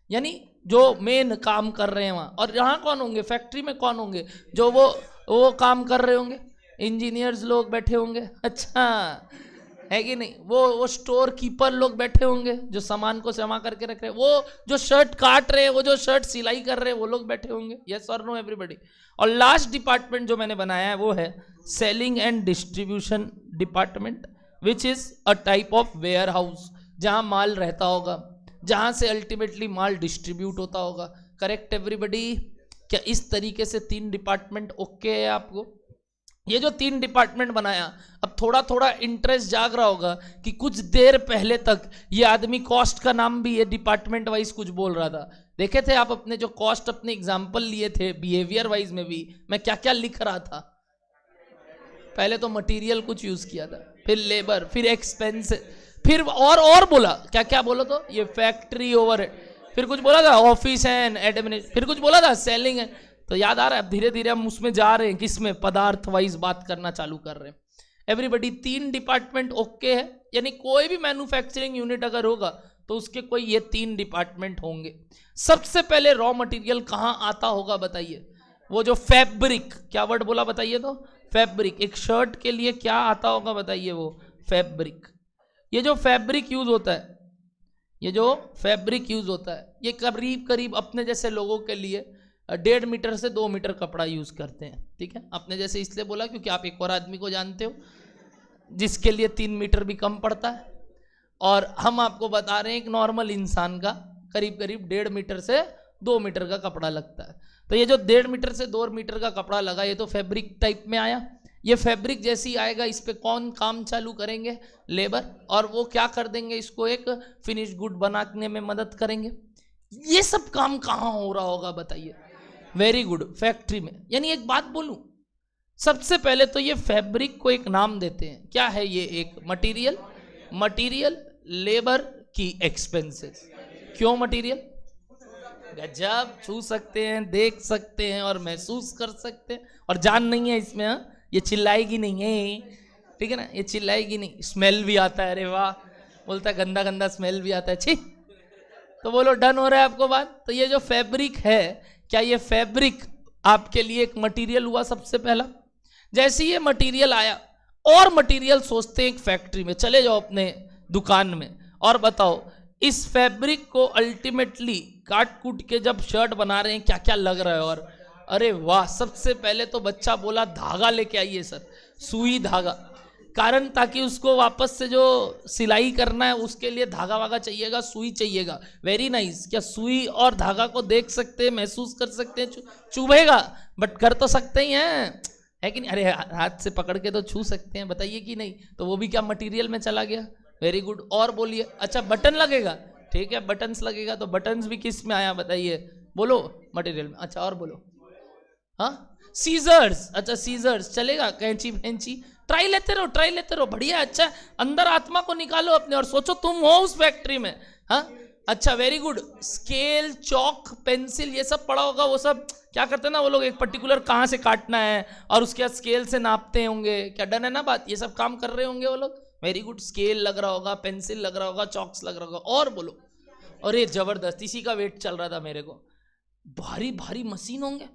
यानी जो मेन काम कर रहे हैं वहाँ। और जहाँ कौन होंगे? फैक्ट्री में कौन होंगे? जो वो काम कर रहे होंगे, इंजीनियर्स लोग बैठे होंगे, अच्छा है कि नहीं? वो स्टोर कीपर लोग बैठे होंगे जो सामान को जमा करके रख रहे हैं, वो जो शर्ट काट रहे हैं, वो जो शर्ट सिलाई कर रहे हैं, वो लोग बैठे होंगे। यस और नो एवरीबॉडी? और लास्ट डिपार्टमेंट जो मैंने बनाया है वो है selling and distribution department, which is a type of warehouse, जहां माल रहता होगा, जहां से अल्टीमेटली माल डिस्ट्रीब्यूट होता होगा। Correct everybody? क्या इस तरीके से 3 डिपार्टमेंट ओके है आपको? ये जो 3 डिपार्टमेंट बनाया, अब थोड़ा थोड़ा इंटरेस्ट जाग रहा होगा कि कुछ देर पहले तक ये आदमी कॉस्ट का नाम भी ये डिपार्टमेंट वाइज कुछ बोल रहा था। देखे थे आप अपने जो कॉस्ट अपने एग्जाम्पल लिए थे बिहेवियर वाइज में भी, मैं क्या क्या लिख रहा था। पहले तो मटेरियल कुछ यूज किया था, फिर लेबर, फिर एक्सपेंस, फिर और बोला क्या क्या बोला, तो ये फैक्ट्री ओवरहेड, फिर कुछ बोला था ऑफिस एंड एडमिनिस्ट्रेशन, फिर कुछ बोला था सेलिंग है। तो याद आ रहा है, धीरे धीरे हम उसमें जा रहे हैं, किसमें, पदार्थ वाइज बात करना चालू कर रहे हैं। एवरीबडी 3 डिपार्टमेंट ओके है, यानी कोई भी मैन्युफैक्चरिंग यूनिट अगर होगा तो उसके कोई ये 3 डिपार्टमेंट होंगे। सबसे पहले रॉ मटेरियल कहां आता होगा बताइए? वो जो फैब्रिक, क्या वर्ड बोला बताइए तो? फैब्रिक। एक शर्ट के लिए क्या आता होगा बताइए? वो फैब्रिक। ये जो फैब्रिक यूज होता है, ये जो फैब्रिक यूज होता है, ये करीब करीब अपने जैसे लोगों के लिए 1.5 मीटर से 2 मीटर कपड़ा यूज करते हैं। ठीक है, अपने जैसे इसलिए बोला क्योंकि आप एक और आदमी को जानते हो जिसके लिए 3 मीटर भी कम पड़ता है, और हम आपको बता रहे हैं एक नॉर्मल इंसान का करीब करीब 1.5 मीटर से 2 मीटर का कपड़ा लगता है। तो ये जो 1.5 मीटर से 2 मीटर का कपड़ा लगा, ये तो फैब्रिक टाइप में आया। ये फैब्रिक जैसे ही आएगा, इस पे कौन काम चालू करेंगे? लेबर, और वो क्या कर देंगे? इसको एक फिनिश गुड बनाने में मदद करेंगे। ये सब काम कहाँ हो रहा होगा बताइए? वेरी गुड, फैक्ट्री में। यानी एक बात बोलूं, सबसे पहले तो ये फैब्रिक को एक नाम देते हैं, क्या है ये? एक मटेरियल। मटेरियल, लेबर की एक्सपेंसेस। क्यों मटेरियल? गजब, छू सकते हैं, देख सकते हैं और महसूस कर सकते हैं, और जान नहीं है इसमें। हाँ, ये चिल्लाएगी नहीं है, ठीक है ना, ये चिल्लाएगी नहीं। स्मेल भी आता है, अरे वाह, बोलता है गंदा गंदा स्मेल भी आता है, छी। तो बोलो डन हो रहा है आपको बात? तो ये जो फैब्रिक है, क्या ये फैब्रिक आपके लिए एक मटेरियल हुआ सबसे पहला? जैसे ये मटेरियल आया, और मटेरियल सोचते हैं एक फैक्ट्री में, चले जाओ अपने दुकान में और बताओ इस फैब्रिक को अल्टीमेटली काट कूट के जब शर्ट बना रहे हैं क्या क्या लग रहा है? और अरे वाह, सबसे पहले तो बच्चा बोला धागा लेके आइए सर, सुई धागा। कारण ताकि उसको वापस से जो सिलाई करना है उसके लिए धागा वागा चाहिएगा, सुई चाहिएगा। Very nice. क्या सुई और धागा को देख सकते हैं, महसूस कर सकते हैं? चुभेगा बट कर तो सकते ही हैं, है कि नहीं? अरे हाथ से पकड़ के तो छू सकते हैं, बताइए कि नहीं? तो वो भी क्या मटेरियल में चला गया? Very good. और बोलिए। अच्छा, बटन लगेगा, ठीक है, बटन्स लगेगा, तो बटन्स भी किस में आया बताइए? बोलो, मटेरियल में। अच्छा, और बोलो। हाँ, सीजर्स। अच्छा, सीजर्स चलेगा, कैंची फैंची, ट्राई लेते रहो, ट्राई लेते रहो, बढ़िया। अच्छा, अंदर आत्मा को निकालो अपने और सोचो तुम हो उस फैक्ट्री में। हाँ, अच्छा, वेरी गुड। स्केल, चौक, पेंसिल, ये सब पढ़ा होगा। वो सब क्या करते हैं ना वो लोग, एक पर्टिकुलर कहाँ से काटना है और उसके बाद स्केल से नापते होंगे। क्या डन है ना बात? ये सब काम कर रहे होंगे वो लोग। Very good. स्केल लग रहा होगा, पेंसिल लग रहा होगा, चौक्स लग रहा होगा। और बोलो। अरे जबरदस्त, इसी का वेट चल रहा था मेरे को। भारी भारी मशीन होंगे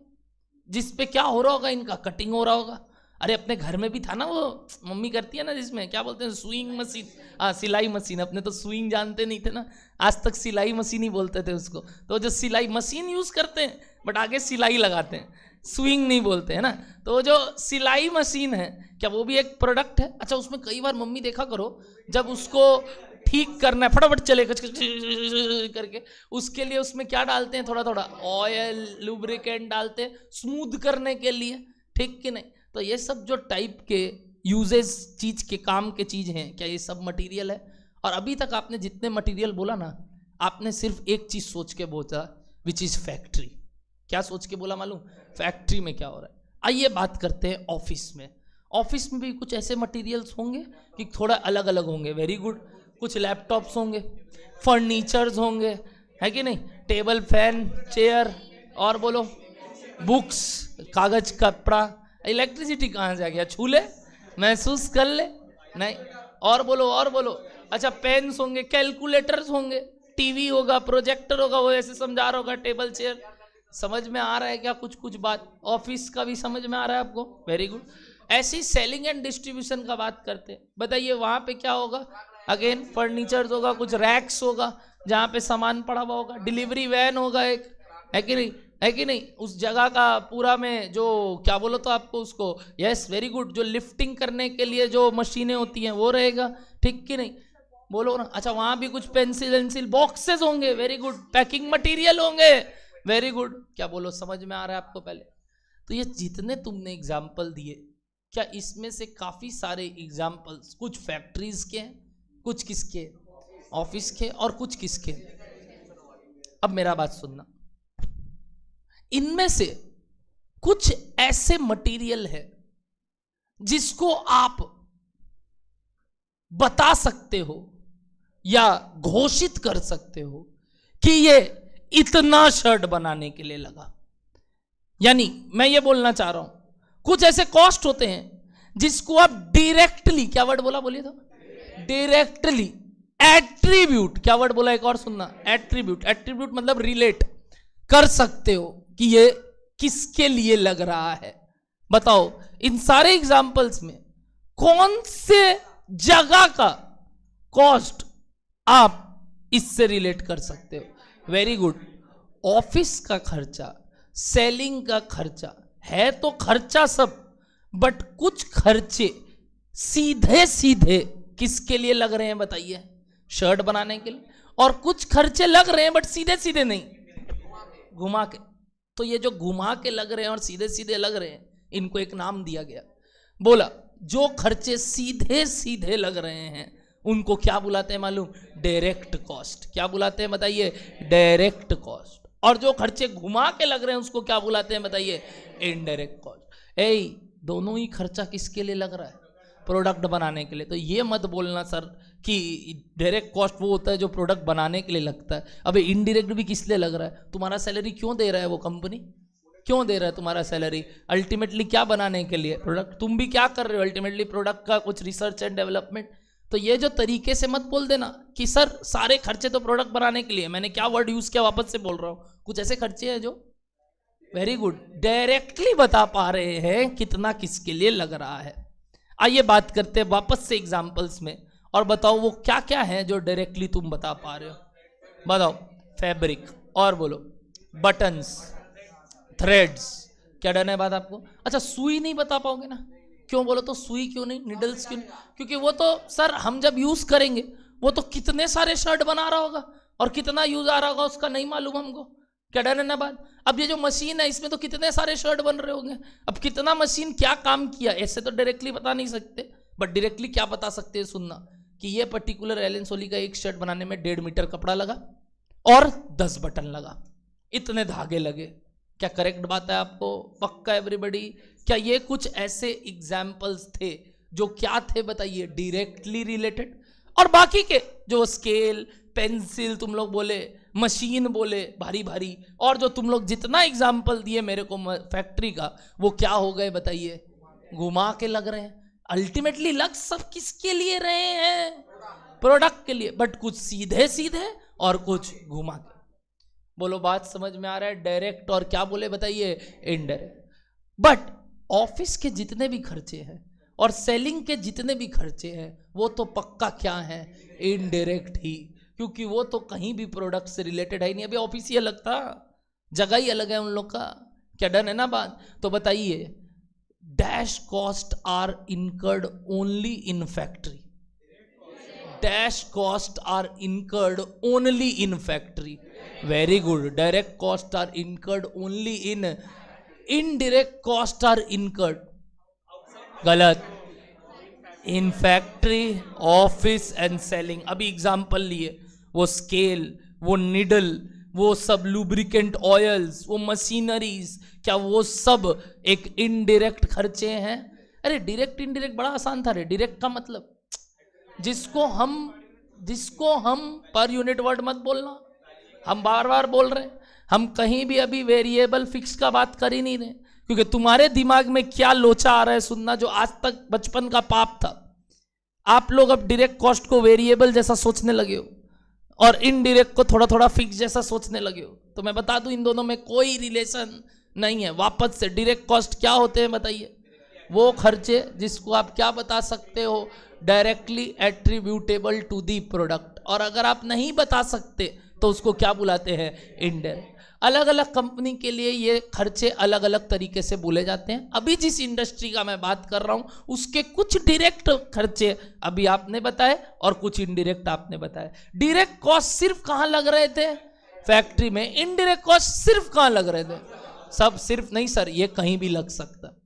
जिसपे क्या हो रहा होगा? इनका कटिंग हो रहा होगा। अरे अपने घर में भी था ना, वो मम्मी करती है ना, जिसमें क्या बोलते हैं, सुइंग मशीन। हाँ, सिलाई मशीन। अपने तो सुइंग जानते नहीं थे ना, आज तक सिलाई मशीन ही बोलते थे उसको। तो जो सिलाई मशीन यूज करते हैं बट आगे सिलाई लगाते हैं, सुइंग नहीं बोलते हैं ना। तो जो सिलाई मशीन है, क्या वो भी एक प्रोडक्ट है? अच्छा, उसमें कई बार मम्मी देखा करो, जब उसको ठीक करना है फटाफट चले करके, उसके लिए उसमें क्या डालते हैं? थोड़ा थोड़ा ऑयल, लुब्रिकेंट डालते हैं स्मूथ करने के लिए, ठीक कि नहीं? तो ये सब जो टाइप के यूजेस चीज के काम के चीज हैं, क्या ये सब मटेरियल है? और अभी तक आपने जितने मटेरियल बोला ना, आपने सिर्फ एक चीज सोच के बोला, विच इज फैक्ट्री। क्या सोच के बोला मालूम? फैक्ट्री में क्या हो रहा है। आइए बात करते हैं ऑफिस में। ऑफिस में भी कुछ ऐसे मटेरियल्स होंगे कि थोड़ा अलग अलग होंगे। Very good. कुछ लैपटॉप्स होंगे, फर्नीचर्स होंगे, है कि नहीं? टेबल, फैन, चेयर, और बोलो बुक्स, कागज, कपड़ा। इलेक्ट्रिसिटी कहाँ से आ गया? छू ले, महसूस कर ले, नहीं? और बोलो, और बोलो। अच्छा, पेन्स होंगे, कैलकुलेटर्स होंगे, टीवी होगा, प्रोजेक्टर होगा, वो ऐसे समझा रहा होगा, टेबल, चेयर। समझ में आ रहा है क्या कुछ कुछ बात? ऑफिस का भी समझ में आ रहा है आपको? Very good. ऐसी सेलिंग एंड डिस्ट्रीब्यूशन का बात करते हैं, बताइए वहां पे क्या होगा? अगेन फर्नीचर्स होगा, कुछ रैक्स होगा जहाँ पे सामान पड़ा हुआ होगा, डिलीवरी वैन होगा एक, है कि नहीं? है कि नहीं? उस जगह का पूरा में जो क्या बोलो तो आपको उसको, यस वेरी गुड, जो लिफ्टिंग करने के लिए जो मशीनें होती हैं वो रहेगा, ठीक कि नहीं? बोलो ना। अच्छा, वहां भी कुछ पेंसिल वेंसिल बॉक्सेस होंगे, वेरी गुड, पैकिंग मटेरियल होंगे, वेरी गुड। क्या बोलो, समझ में आ रहा है आपको? पहले तो ये जितने तुमने एग्जाम्पल दिए, क्या इसमें से काफी सारे एग्जाम्पल्स कुछ फैक्ट्रीज के हैं, कुछ किसके, ऑफिस के, और कुछ किसके। अब मेरा बात सुनना, इनमें से कुछ ऐसे मटेरियल है जिसको आप बता सकते हो या घोषित कर सकते हो कि ये इतना शर्ट बनाने के लिए लगा। यानी मैं ये बोलना चाह रहा हूं, कुछ ऐसे कॉस्ट होते हैं जिसको आप डायरेक्टली, क्या वर्ड बोला, बोलिए तो, डायरेक्टली एट्रीब्यूट, क्या वर्ड बोला एक और सुनना, एट्रीब्यूट। एट्रीब्यूट मतलब रिलेट कर सकते हो कि ये किसके लिए लग रहा है। बताओ इन सारे एग्जाम्पल्स में कौन से जगह का कॉस्ट आप इससे रिलेट कर सकते हो। वेरी गुड, ऑफिस का खर्चा, सेलिंग का खर्चा है तो खर्चा सब, बट कुछ खर्चे सीधे सीधे किसके लिए लग रहे हैं बताइए, शर्ट बनाने के लिए, और कुछ खर्चे लग रहे हैं बट सीधे सीधे नहीं, घुमा के। तो ये जो घुमा के लग रहे हैं और सीधे सीधे लग रहे हैं, इनको एक नाम दिया गया, बोला जो खर्चे सीधे सीधे लग रहे हैं उनको क्या बुलाते हैं मालूम, डायरेक्ट कॉस्ट। क्या बुलाते हैं बताइए, डायरेक्ट कॉस्ट। और जो खर्चे घुमा के लग रहे हैं उसको क्या बुलाते हैं बताइए, इनडायरेक्ट कॉस्ट। दोनों ही खर्चा किसके लिए लग रहा है, प्रोडक्ट बनाने के लिए। तो ये मत बोलना सर कि डायरेक्ट कॉस्ट वो होता है जो प्रोडक्ट बनाने के लिए लगता है। अबे इनडायरेक्ट भी किस लिए लग रहा है, तुम्हारा सैलरी क्यों दे रहा है वो कंपनी, क्यों दे रहा है तुम्हारा सैलरी, अल्टीमेटली क्या बनाने के लिए, प्रोडक्ट। तुम भी क्या कर रहे हो अल्टीमेटली, प्रोडक्ट का कुछ रिसर्च एंड डेवलपमेंट। तो ये जो तरीके से मत बोल देना कि सर सारे खर्चे तो प्रोडक्ट बनाने के लिए, मैंने क्या वर्ड यूज किया वापस से बोल रहा हूं, कुछ ऐसे खर्चे हैं जो वेरी गुड डायरेक्टली बता पा रहे हैं कितना किसके लिए लग रहा है। आइए बात करते हैं वापस से एग्जांपल्स में, और बताओ वो क्या क्या है जो डायरेक्टली तुम बता पा रहे हो। बताओ, फैब्रिक, और बोलो बटन्स, थ्रेड्स। क्या डन है बात आपको? अच्छा सुई नहीं बता पाओगे ना, क्यों बोलो तो, सुई क्यों नहीं, निडल्स क्यों नहीं? क्योंकि वो तो सर हम जब यूज करेंगे वो तो कितने सारे शर्ट बना रहा होगा और कितना यूज आ रहा होगा उसका नहीं मालूम हमको। क्या डन है ना बात? अब ये जो मशीन है इसमें तो कितने सारे शर्ट बन रहे होंगे, अब कितना मशीन क्या काम किया ऐसे तो डायरेक्टली बता नहीं सकते, बट डायरेक्टली क्या बता सकते हैं, सुनना कि ये पर्टिकुलर एलन सोली का एक शर्ट बनाने में 1.5 मीटर कपड़ा लगा और 10 बटन लगा, इतने धागे लगे। क्या करेक्ट बात है आपको? पक्का एवरीबॉडी? क्या ये कुछ ऐसे एग्जाम्पल्स थे जो क्या थे बताइए, डायरेक्टली रिलेटेड? और बाकी के जो स्केल, पेंसिल तुम लोग बोले, मशीन बोले भारी भारी, और जो तुम लोग जितना एग्जाम्पल दिए मेरे को फैक्ट्री का, वो क्या हो गए बताइए, घुमा के लग रहे हैं। अल्टीमेटली लग सब किसके लिए रहे हैं, प्रोडक्ट के लिए, बट कुछ सीधे सीधे और कुछ घुमा के। बोलो बात समझ में आ रहा है? डायरेक्ट और क्या बोले बताइए, इनडायरेक्ट। बट ऑफिस के जितने भी खर्चे हैं और सेलिंग के जितने भी खर्चे हैं वो तो पक्का क्या है, इनडायरेक्ट ही, क्योंकि वो तो कहीं भी प्रोडक्ट से रिलेटेड है नहीं। अभी ऑफिस ही अलग था, जगह ही अलग है उन लोग का। क्या डन है ना बात? तो बताइए, dash cost are incurred only in factory, dash cost are incurred only in factory. Very good, direct cost are incurred only in, indirect cost are incurred, गलत, in factory, office and selling. अभी example लिए, वो scale, वो needle, वो सब lubricant oils, वो machineries, क्या वो सब एक इनडायरेक्ट खर्चे हैं? अरे डायरेक्ट इनडायरेक्ट बड़ा आसान था रे। डायरेक्ट का मतलब जिसको हम पर यूनिट वर्ड मत बोलना, हम बार बार बोल रहे हैं, हम कहीं भी अभी वेरिएबल फिक्स का बात कर ही नहीं रहे, क्योंकि तुम्हारे दिमाग में क्या लोचा आ रहा है सुनना, जो आज तक बचपन का पाप था। आप लोग अब डायरेक्ट कॉस्ट को वेरिएबल जैसा सोचने लगे हो और इनडायरेक्ट को थोड़ा थोड़ा फिक्स जैसा सोचने लगे हो। तो मैं बता दूं, इन दोनों में कोई रिलेशन नहीं है। वापस से, डायरेक्ट कॉस्ट क्या होते हैं बताइए, वो खर्चे जिसको आप क्या बता सकते हो, directly attributable to the product. और अगर आप नहीं बता सकते तो उसको क्या बुलाते हैं, इनडायरेक्ट। अलग अलग कंपनी के लिए ये खर्चे अलग अलग तरीके से बोले जाते हैं। अभी जिस इंडस्ट्री का मैं बात कर रहा हूं उसके कुछ डायरेक्ट खर्चे अभी आपने बताए और कुछ इनडायरेक्ट आपने बताए। डायरेक्ट कॉस्ट सिर्फ कहां लग रहे थे, फैक्ट्री में। इनडायरेक्ट कॉस्ट सिर्फ कहां लग रहे थे, सब सिर्फ नहीं सर, ये कहीं भी लग सकता।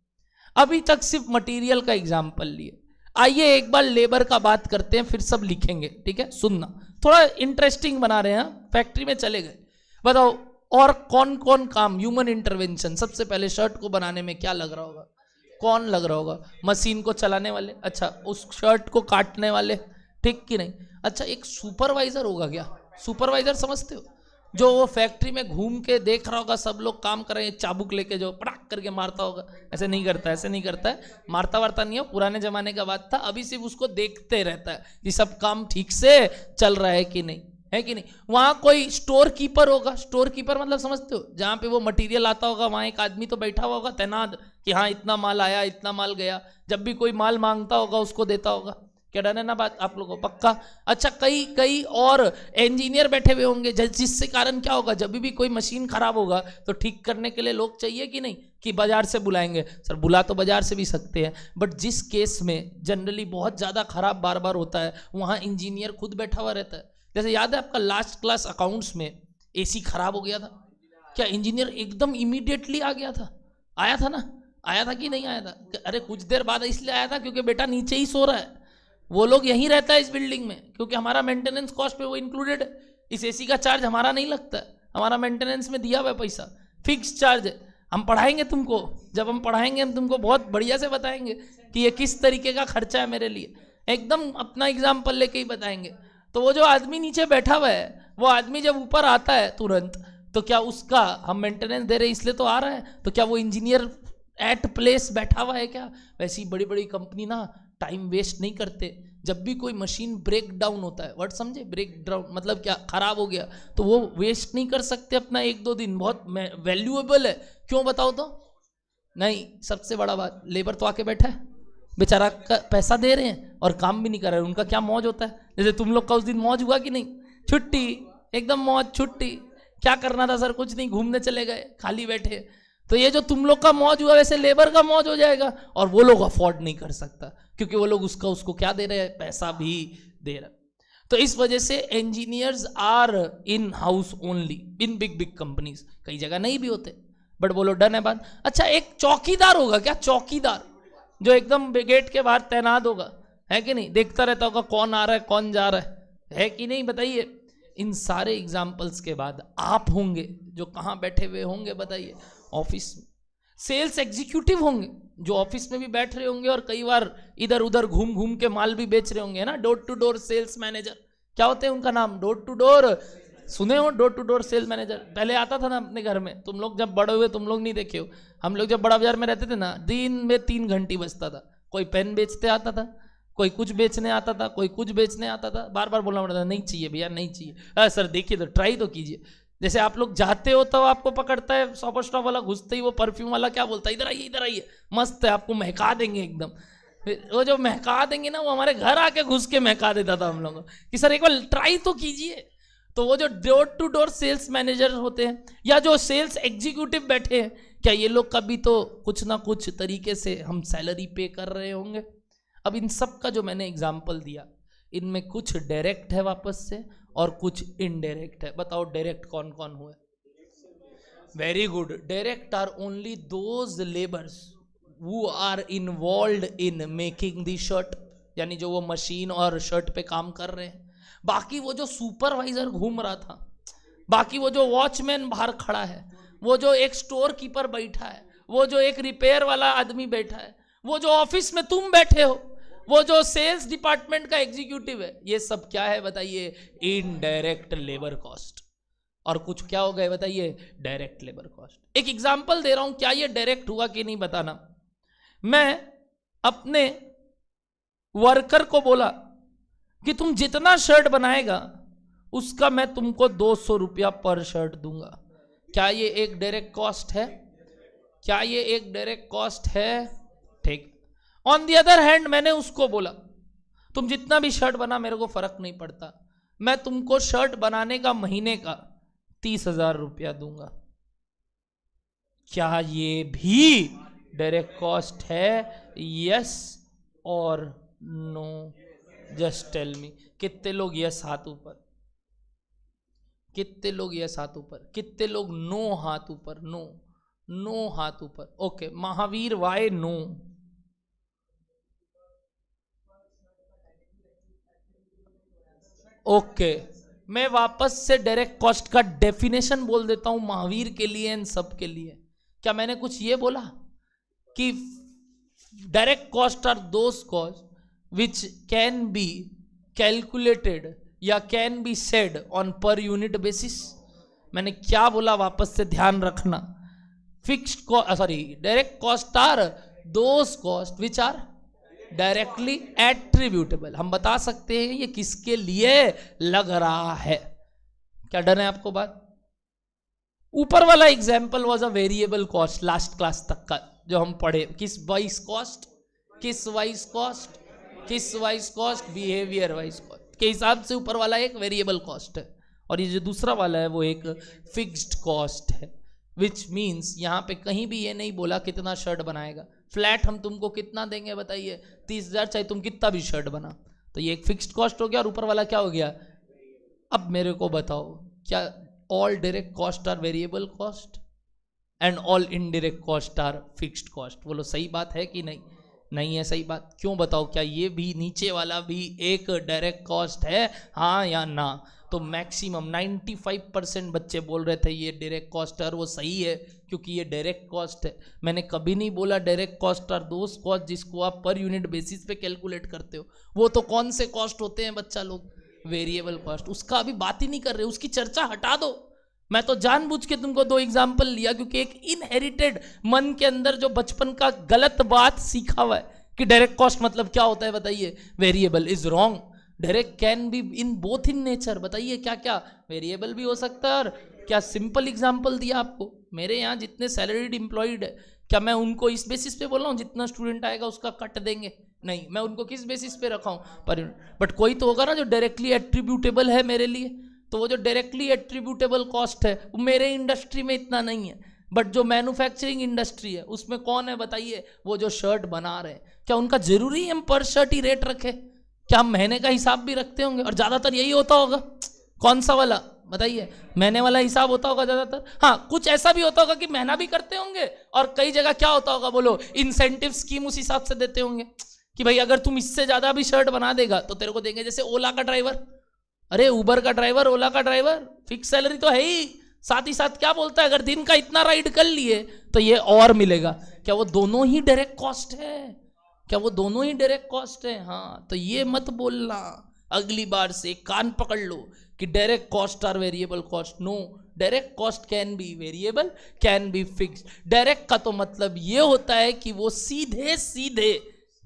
अभी तक सिर्फ मटेरियल का एग्जाम्पल लिए, आइए एक बार लेबर का बात करते हैं, फिर सब लिखेंगे, ठीक है? सुनना, थोड़ा इंटरेस्टिंग बना रहे हैं। फैक्ट्री में चले गए, बताओ और कौन कौन काम, ह्यूमन इंटरवेंशन। सबसे पहले शर्ट को बनाने में क्या लग रहा होगा? कौन लग रहा होगा? मशीन को चलाने वाले, अच्छा उस शर्ट को काटने वाले, ठीक कि नहीं? अच्छा एक सुपरवाइजर होगा क्या? सुपरवाइजर समझते हो? जो वो फैक्ट्री में घूम के देख रहा होगा सब लोग काम कर रहे हैं, चाबुक लेके जो पटाक करके मारता होगा। ऐसे नहीं करता, ऐसे नहीं करता है, मारता वारता नहीं है, पुराने जमाने का बात था। अभी सिर्फ उसको देखते रहता है कि सब काम ठीक से चल रहा है कि नहीं, है कि नहीं? वहां कोई स्टोर कीपर होगा। स्टोर कीपर मतलब समझते हो? जहां पे वो मटेरियल आता होगा वहां एक आदमी तो बैठा हुआ होगा तैनात कि हाँ इतना माल आया, इतना माल गया। जब भी कोई माल मांगता होगा उसको देता होगा। क्या डर है ना बात आप लोगों को? पक्का? अच्छा कई और इंजीनियर बैठे हुए होंगे, जिससे कारण क्या होगा, जब भी कोई मशीन खराब होगा तो ठीक करने के लिए लोग चाहिए कि नहीं, कि बाजार से बुलाएंगे। सर बुला तो बाजार से भी सकते हैं, बट जिस केस में जनरली बहुत ज़्यादा खराब बार बार होता है वहाँ इंजीनियर खुद बैठा हुआ रहता है। जैसे याद है आपका लास्ट क्लास अकाउंट्स में एसी खराब हो गया था, क्या इंजीनियर एकदम इमीडिएटली आ गया था? आया था ना? आया था कि नहीं आया था? अरे कुछ देर बाद इसलिए आया था क्योंकि बेटा नीचे ही सो रहा है, वो लोग यहीं रहता है इस बिल्डिंग में, क्योंकि हमारा मेंटेनेंस कॉस्ट पे वो इंक्लूडेड है। इस एसी का चार्ज हमारा नहीं लगता है, हमारा मेंटेनेंस में दिया हुआ है पैसा, फिक्स चार्ज है। हम पढ़ाएंगे तुमको, जब हम पढ़ाएंगे हम तुमको बहुत बढ़िया से बताएंगे कि ये किस तरीके का खर्चा है मेरे लिए, एकदम अपना एग्जाम्पल लेके ही बताएंगे। तो वो जो आदमी नीचे बैठा हुआ है, वो आदमी जब ऊपर आता है तुरंत, तो क्या उसका हम मेंटेनेंस दे रहे हैं इसलिए तो आ रहा है, तो क्या वो इंजीनियर एट प्लेस बैठा हुआ है क्या? वैसी बड़ी बड़ी कंपनी ना टाइम वेस्ट नहीं करते। जब भी कोई मशीन ब्रेक डाउन होता है, वर्ड समझे? ब्रेक डाउन मतलब क्या? खराब हो गया, तो वो वेस्ट नहीं कर सकते अपना 1-2 दिन, बहुत वैल्यूएबल है। क्यों बताओ तो? नहीं, सबसे बड़ा बात, लेबर तो आके बैठा है बेचारा, पैसा दे रहे हैं और काम भी नहीं कर रहे हैं, उनका क्या मौज होता है? जैसे तुम लोग का उस दिन मौज हुआ कि नहीं? छुट्टी, एकदम मौज, छुट्टी। क्या करना था सर? कुछ नहीं, घूमने चले गए, खाली बैठे। तो ये जो तुम लोग का मौज हुआ वैसे लेबर का मौज हो जाएगा, और वो लोग अफोर्ड नहीं कर सकता क्योंकि वो लोग उसको क्या दे रहे हैं? पैसा भी दे रहे। तो इस वजह से engineers are in house only in big big companies, कई जगह नहीं भी होते, बट बोलो डन है बात। अच्छा एक चौकीदार होगा क्या? चौकीदार जो एकदम गेट के बाहर तैनात होगा, है कि नहीं? देखता रहता होगा कौन आ रहा है कौन जा रहा है कि नहीं? बताइए। इन सारे एग्जाम्पल्स के बाद आप होंगे जो कहाँ बैठे हुए होंगे बताइए? ऑफिस में। सेल्स एग्जीक्यूटिव होंगे जो ऑफिस में भी बैठ रहे होंगे और कई बार इधर उधर घूम घूम के माल भी बेच रहे होंगे, है ना? Door to door sales manager, क्या होते हैं उनका नाम? डोर टू डोर, सुने हो? Door to door sales manager पहले आता था ना अपने घर में, तुम लोग जब बड़े हुए तुम लोग नहीं देखे हो, हम लोग जब बड़ा बाजार में रहते थे ना, दिन में 3 घंटी बजता था। कोई पेन बेचते आता था, कोई कुछ बेचने आता था, कोई कुछ बेचने आता था, बार बार बोलना पड़ता था नहीं चाहिए भैया नहीं चाहिए। सर देखिए तो ट्राई तो कीजिए। जैसे आप लोग जाते हो तो आपको पकड़ता है शॉपर स्टॉप वाला, घुसते ही वो परफ्यूम वाला क्या बोलता है? इधर आइए मस्त है, आपको महका देंगे एकदम। वो जो महका देंगे ना, वो हमारे घर आके घुस के महका देता था हम लोगों को कि सर एक बार ट्राई तो कीजिए। तो वो जो door to door sales manager होते हैं या जो सेल्स एग्जीक्यूटिव बैठे हैं, क्या ये लोग कभी तो कुछ ना कुछ तरीके से हम सैलरी पे कर रहे होंगे? अब इन सब का जो मैंने एग्जाम्पल दिया, इनमें कुछ डायरेक्ट है वापस से और कुछ इनडायरेक्ट है। बताओ डायरेक्ट कौन कौन हुए? Very good. Direct are only those labours who are involve in making the shirt, यानी जो वो मशीन और शर्ट पे काम कर रहे हैं। बाकी वो जो सुपरवाइजर घूम रहा था, बाकी वो जो वॉचमैन बाहर खड़ा है, वो जो एक स्टोर कीपर बैठा है, वो जो एक रिपेयर वाला आदमी बैठा है, वो जो ऑफिस में तुम बैठे हो, वो जो सेल्स डिपार्टमेंट का एग्जीक्यूटिव है, ये सब क्या है बताइए? Indirect labour cost. और कुछ क्या हो गए बताइए? Direct labour cost. एक एग्जांपल दे रहा हूं, क्या ये डायरेक्ट हुआ कि नहीं बताना। मैं अपने वर्कर को बोला कि तुम जितना शर्ट बनाएगा उसका मैं तुमको 200 रुपया पर शर्ट दूंगा। क्या ये एक डायरेक्ट कॉस्ट है? क्या ये एक डायरेक्ट कॉस्ट है? ठीक। ऑन दी अदर हैंड मैंने उसको बोला तुम जितना भी शर्ट बना मेरे को फर्क नहीं पड़ता, मैं तुमको शर्ट बनाने का महीने का 30,000 रुपया दूंगा। क्या ये भी डायरेक्ट कॉस्ट है? यस और नो? Just tell me. कितने लोग यस हाथ ऊपर, कितने लोग यस हाथ ऊपर, कितने लोग नो हाथ ऊपर? नो। नो हाथ ऊपर, okay. Mahavir why no? Okay, मैं वापस से डायरेक्ट कॉस्ट का डेफिनेशन बोल देता हूं महावीर के लिए एंड सब के लिए। क्या मैंने कुछ ये बोला कि direct cost are those cost which can be calculated या can be said on per unit basis? मैंने क्या बोला वापस से ध्यान रखना। Fixed cost, sorry, direct cost are those cost which are directly attributable. हम बता सकते हैं ये किसके लिए लग रहा है। क्या डर है आपको बात? ऊपर वाला example was a variable cost, last class तक का जो हम पढ़े, किस वाइज कॉस्ट, किस वाइज कॉस्ट, किस wise cost, behaviour wise cost के हिसाब से ऊपर वाला एक वेरिएबल कॉस्ट है और ये जो दूसरा वाला है वो एक फिक्स्ड कॉस्ट है। विच मीन्स यहां पे कहीं भी ये नहीं बोला कितना शर्ट बनाएगा। फ्लैट हम तुमको कितना देंगे बताइए? 30,000, चाहे तुम कितना भी शर्ट बना। तो ये एक फिक्स्ड कॉस्ट हो गया और ऊपर वाला क्या हो गया? अब मेरे को बताओ, क्या all direct cost are variable cost and all indirect cost are fixed cost? बोलो सही बात है कि नहीं? नहीं है सही बात। क्यों बताओ? क्या ये भी नीचे वाला भी एक डायरेक्ट कॉस्ट है, हाँ या ना? तो मैक्सिमम 95% बच्चे बोल रहे थे ये डायरेक्ट कॉस्ट है और वो सही है क्योंकि ये डायरेक्ट कॉस्ट है। मैंने कभी नहीं बोला direct cost are those cost जिसको आप पर यूनिट बेसिस पे कैलकुलेट करते हो। वो तो कौन से कॉस्ट होते हैं बच्चा लोग? Variable cost. उसका अभी बात ही नहीं कर रहे, उसकी चर्चा हटा दो। मैं तो जानबूझ के तुमको 2 एग्जाम्पल लिया क्योंकि एक इनहेरिटेड मन के अंदर जो बचपन का गलत बात सीखा हुआ है कि डायरेक्ट कॉस्ट मतलब क्या होता है बताइए? Variable is wrong. Direct can be in both in nature. बताइए क्या क्या? वेरिएबल भी हो सकता है और क्या सिंपल एग्जांपल दिया आपको। मेरे यहाँ जितने सैलरीड एम्प्लॉयड है, क्या मैं उनको इस बेसिस पे बोल रहा हूँ जितना स्टूडेंट आएगा उसका कट देंगे? नहीं, मैं उनको किस बेसिस पे रखा हूँ? पर बट कोई तो होगा ना जो डायरेक्टली एट्रीब्यूटेबल है मेरे लिए। तो वो जो डायरेक्टली एट्रीब्यूटेबल कॉस्ट है वो मेरे इंडस्ट्री में इतना नहीं है, बट जो मैन्युफैक्चरिंग इंडस्ट्री है उसमें कौन है बताइए? वो जो शर्ट बना रहे हैं। क्या उनका जरूरी है हम पर शर्ट ही रेट रखें? क्या हम महीने का हिसाब भी रखते होंगे? और ज्यादातर यही होता होगा। कौन सा वाला बताइए? महीने वाला हिसाब होता होगा ज्यादातर। हाँ, कुछ ऐसा भी होता होगा कि महीना भी करते होंगे और कई जगह क्या होता होगा बोलो? इंसेंटिव स्कीम उस हिसाब से देते होंगे कि भाई अगर तुम इससे ज्यादा भी शर्ट बना देगा तो तेरे को देंगे। जैसे ओला का ड्राइवर, अरे उबर का ड्राइवर, ओला का ड्राइवर, फिक्स सैलरी तो है ही, साथ ही साथ क्या बोलता है? अगर दिन का इतना राइड कर लिए तो ये और मिलेगा। क्या वो दोनों ही डायरेक्ट कॉस्ट है? क्या वो दोनों ही डायरेक्ट कॉस्ट है? हाँ, तो ये मत बोलना अगली बार से, कान पकड़ लो कि direct cost are variable cost. No, direct cost can be variable, can be fixed. Direct का तो मतलब ये होता है कि वो सीधे सीधे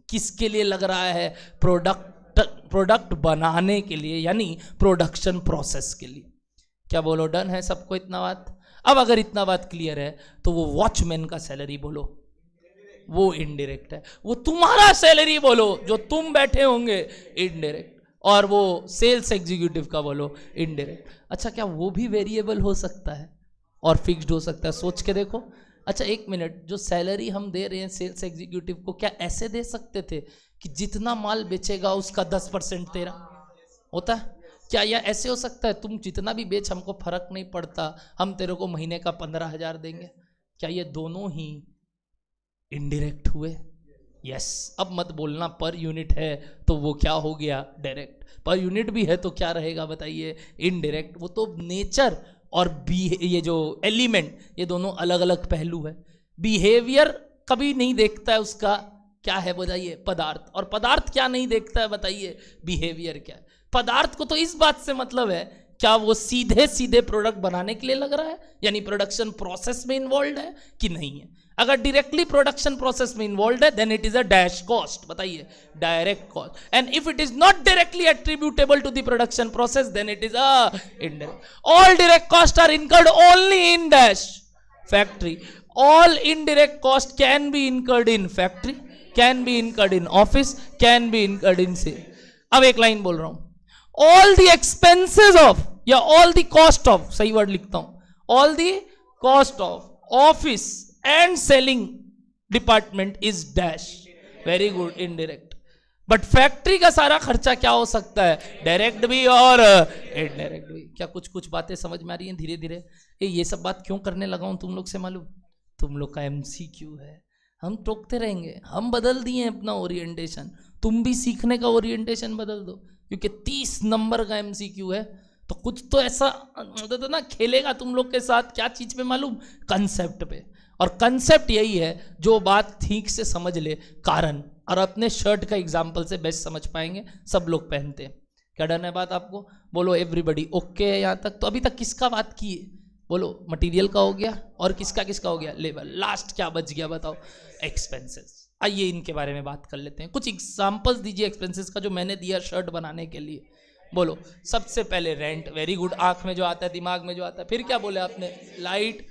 किसके लिए लग रहा है? प्रोडक्ट बनाने के लिए, यानी प्रोडक्शन प्रोसेस के लिए। क्या बोलो? डन है सबको इतना बात? अब अगर इतना बात क्लियर है तो वो वॉचमैन का सैलरी बोलो, वो इनडायरेक्ट है। वो तुम्हारा सैलरी बोलो जो तुम बैठे होंगे, इनडायरेक्ट। और वो सेल्स एग्जीक्यूटिव का बोलो, इनडायरेक्ट। अच्छा, क्या वो भी वेरिएबल हो सकता है और फिक्स्ड हो सकता है? सोच के देखो। अच्छा एक मिनट, जो सैलरी हम दे रहे हैं सेल्स एग्जीक्यूटिव को, क्या ऐसे दे सकते थे कि जितना माल बेचेगा उसका 10% तेरा होता है? क्या यह ऐसे हो सकता है तुम जितना भी बेच हमको फर्क नहीं पड़ता, हम तेरे को महीने का 15,000 देंगे? क्या ये दोनों ही इनडायरेक्ट हुए? यस। अब मत बोलना पर यूनिट है तो वो क्या हो गया? डायरेक्ट। पर यूनिट भी है तो क्या रहेगा बताइए? इनडायरेक्ट। वो तो नेचर और ये जो एलिमेंट, ये दोनों अलग अलग पहलू है। बिहेवियर कभी नहीं देखता है उसका, क्या है बताइए? पदार्थ। और पदार्थ क्या नहीं देखता है बताइए? बिहेवियर। क्या है पदार्थ को तो इस बात से मतलब है क्या वो सीधे सीधे प्रोडक्ट बनाने के लिए लग रहा है, यानी प्रोडक्शन प्रोसेस में इन्वॉल्व है कि नहीं है? अगर डायरेक्टली प्रोडक्शन प्रोसेस में इन्वॉल्व है then it is a dash cost, बताइए, direct cost. And if it is not directly attributable to the production process then it is a indirect. All direct cost are incurred only in dash factory. All indirect cost can be incurred in factory, can be incurred in office, can be incurred in sale. अब एक line बोल रहा हूं, all the expenses of या all the cost of, सही word लिखता हूं, all the cost of office and selling department is dash, very good, indirect। But factory का सारा खर्चा क्या हो सकता है? डायरेक्ट भी और इनडायरेक्ट भी। क्या कुछ कुछ बातें समझ में आ रही हैं धीरे धीरे? ये सब बात क्यों करने लगा हूं तुम लोग से मालूम? तुम लोग का एमसीक्यू है। हम टोकते रहेंगे, हम बदल दिए अपना ओरिएंटेशन, तुम भी सीखने का ओरिएंटेशन बदल दो, क्योंकि 30 नंबर का एमसीक्यू है तो कुछ तो ऐसा तो ना खेलेगा तुम लोग के साथ। क्या चीज पे मालूम? कंसेप्ट पे। और कंसेप्ट यही है, जो बात ठीक से समझ ले कारण, और अपने शर्ट का एग्जाम्पल से बेस्ट समझ पाएंगे। सब लोग पहनते हैं, क्या डन है बात आपको? बोलो एवरीबडी ओके है यहाँ तक? तो अभी तक किसका बात की है? बोलो मटेरियल का हो गया, और किसका किसका हो गया? लेबर। लास्ट क्या बच गया बताओ? एक्सपेंसेस। आइए इनके बारे में बात कर लेते हैं। कुछ एग्जांपल्स दीजिए एक्सपेंसेस का जो मैंने दिया शर्ट बनाने के लिए। बोलो सबसे पहले रेंट, वेरी गुड, आंख में जो आता है, दिमाग में जो आता है। फिर क्या बोले आपने? लाइट,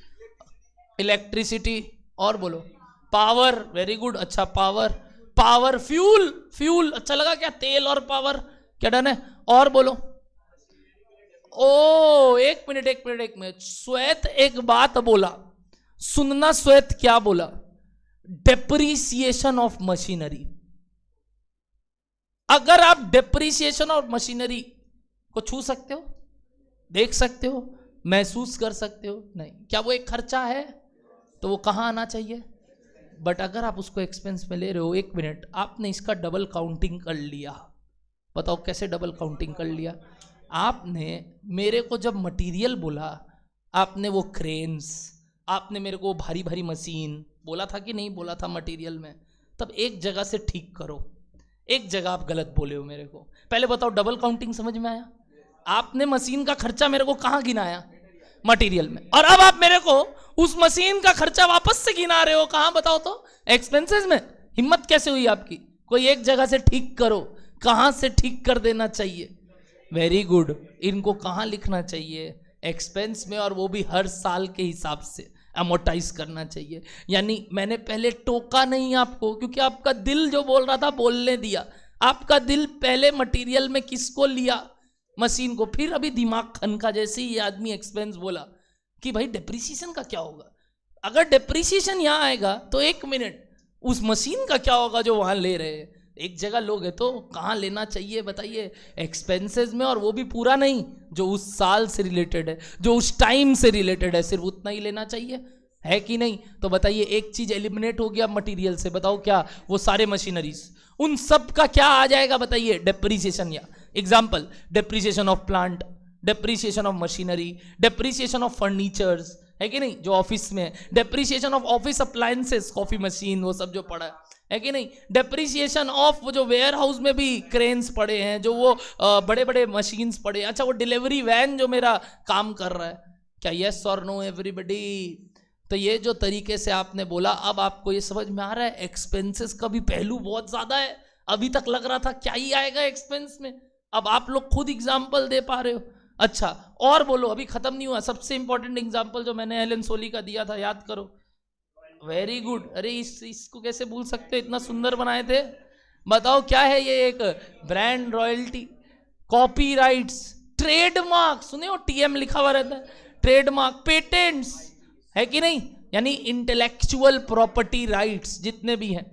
इलेक्ट्रिसिटी, और बोलो पावर, वेरी गुड, अच्छा पावर, पावर, फ्यूल, फ्यूल अच्छा लगा क्या? तेल और पावर, क्या डन है? और बोलो। ओ एक मिनट एक मिनट एक मिनट, श्वेत एक बात बोला, सुनना श्वेत क्या बोला? Depreciation of machinery. अगर आप डेप्रीसिएशन ऑफ मशीनरी को छू सकते हो, देख सकते हो, महसूस कर सकते हो? नहीं। क्या वो एक खर्चा है? तो वो कहां आना चाहिए? बट अगर आप उसको एक्सपेंस में ले रहे हो, एक मिनट, आपने इसका डबल काउंटिंग कर लिया। बताओ कैसे डबल काउंटिंग कर लिया? आपने मेरे को जब मटेरियल बोला, आपने वो क्रेन्स, आपने मेरे को भारी भारी मशीन बोला था कि नहीं बोला था मटेरियल में? तब एक जगह से ठीक करो, एक जगह आप गलत बोले हो मेरे को। पहले बताओ डबल काउंटिंग समझ में आया? आपने मशीन का खर्चा मेरे को कहां गिनाया? मटेरियल में। और अब आप मेरे को उस मशीन का खर्चा वापस से गिना रहे हो कहां? बताओ तो, एक्सपेंसेस में। हिम्मत कैसे हुई आपकी? कोई एक जगह से ठीक करो, कहां से ठीक कर देना चाहिए? Very good. इनको कहां लिखना चाहिए? एक्सपेंस में, और वो भी हर साल के हिसाब से अमोर्टाइज करना चाहिए। यानी मैंने पहले टोका नहीं आपको, क्योंकि आपका दिल जो बोल रहा था बोलने दिया। आपका दिल पहले मटेरियल में किसको लिया? मशीन को। फिर अभी दिमाग खनका जैसे ही ये आदमी एक्सपेंस बोला कि भाई डेप्रीसिएशन का क्या होगा? अगर डेप्रीसिएशन यहां आएगा तो एक मिनट, उस मशीन का क्या होगा जो वहां ले रहे हैं? एक जगह लोग है तो कहां लेना चाहिए बताइए? एक्सपेंसेस में। और वो भी पूरा नहीं, जो उस साल से रिलेटेड है, जो उस टाइम से रिलेटेड है, सिर्फ उतना ही लेना चाहिए, है कि नहीं? तो बताइए एक चीज एलिमिनेट हो गया मटेरियल से, बताओ क्या? वो सारे मशीनरीज, उन सब का क्या आ जाएगा बताइए? डेप्रीसिएशन। या example, depreciation of plant, depreciation of machinery, depreciation of furnitures, है कि नहीं, जो ऑफिस में, depreciation of office appliances, coffee machine, वो सब जो पड़ा है कि नहीं, डेप्रीसिएशन ऑफ वो जो वेयर हाउस में भी क्रेन्स पड़े हैं, जो वो बड़े बड़े मशीन्स पड़े हैं, अच्छा वो डिलीवरी वैन जो मेरा काम कर रहा है। क्या यस और नो एवरीबडी? तो ये जो तरीके से आपने बोला, अब आपको ये समझ में आ रहा है एक्सपेंसेस का भी पहलू बहुत ज्यादा है। अभी तक लग रहा था क्या ही आएगा एक्सपेंस में, अब आप लोग खुद एग्जाम्पल दे पा रहे हो। अच्छा और बोलो, अभी खत्म नहीं हुआ। सबसे इंपॉर्टेंट एग्जाम्पल जो मैंने एलन सोली का दिया था, याद करो। Very good. अरे इसको कैसे भूल सकते हो, इतना सुंदर बनाए थे। बताओ क्या है ये? एक ब्रांड रॉयल्टी, कॉपीराइट्स, ट्रेडमार्क, सुने हो टीएम लिखा हुआ रहता है, ट्रेडमार्क, पेटेंट्स, है कि नहीं, यानी इंटेलेक्चुअल प्रॉपर्टी राइट्स जितने भी हैं,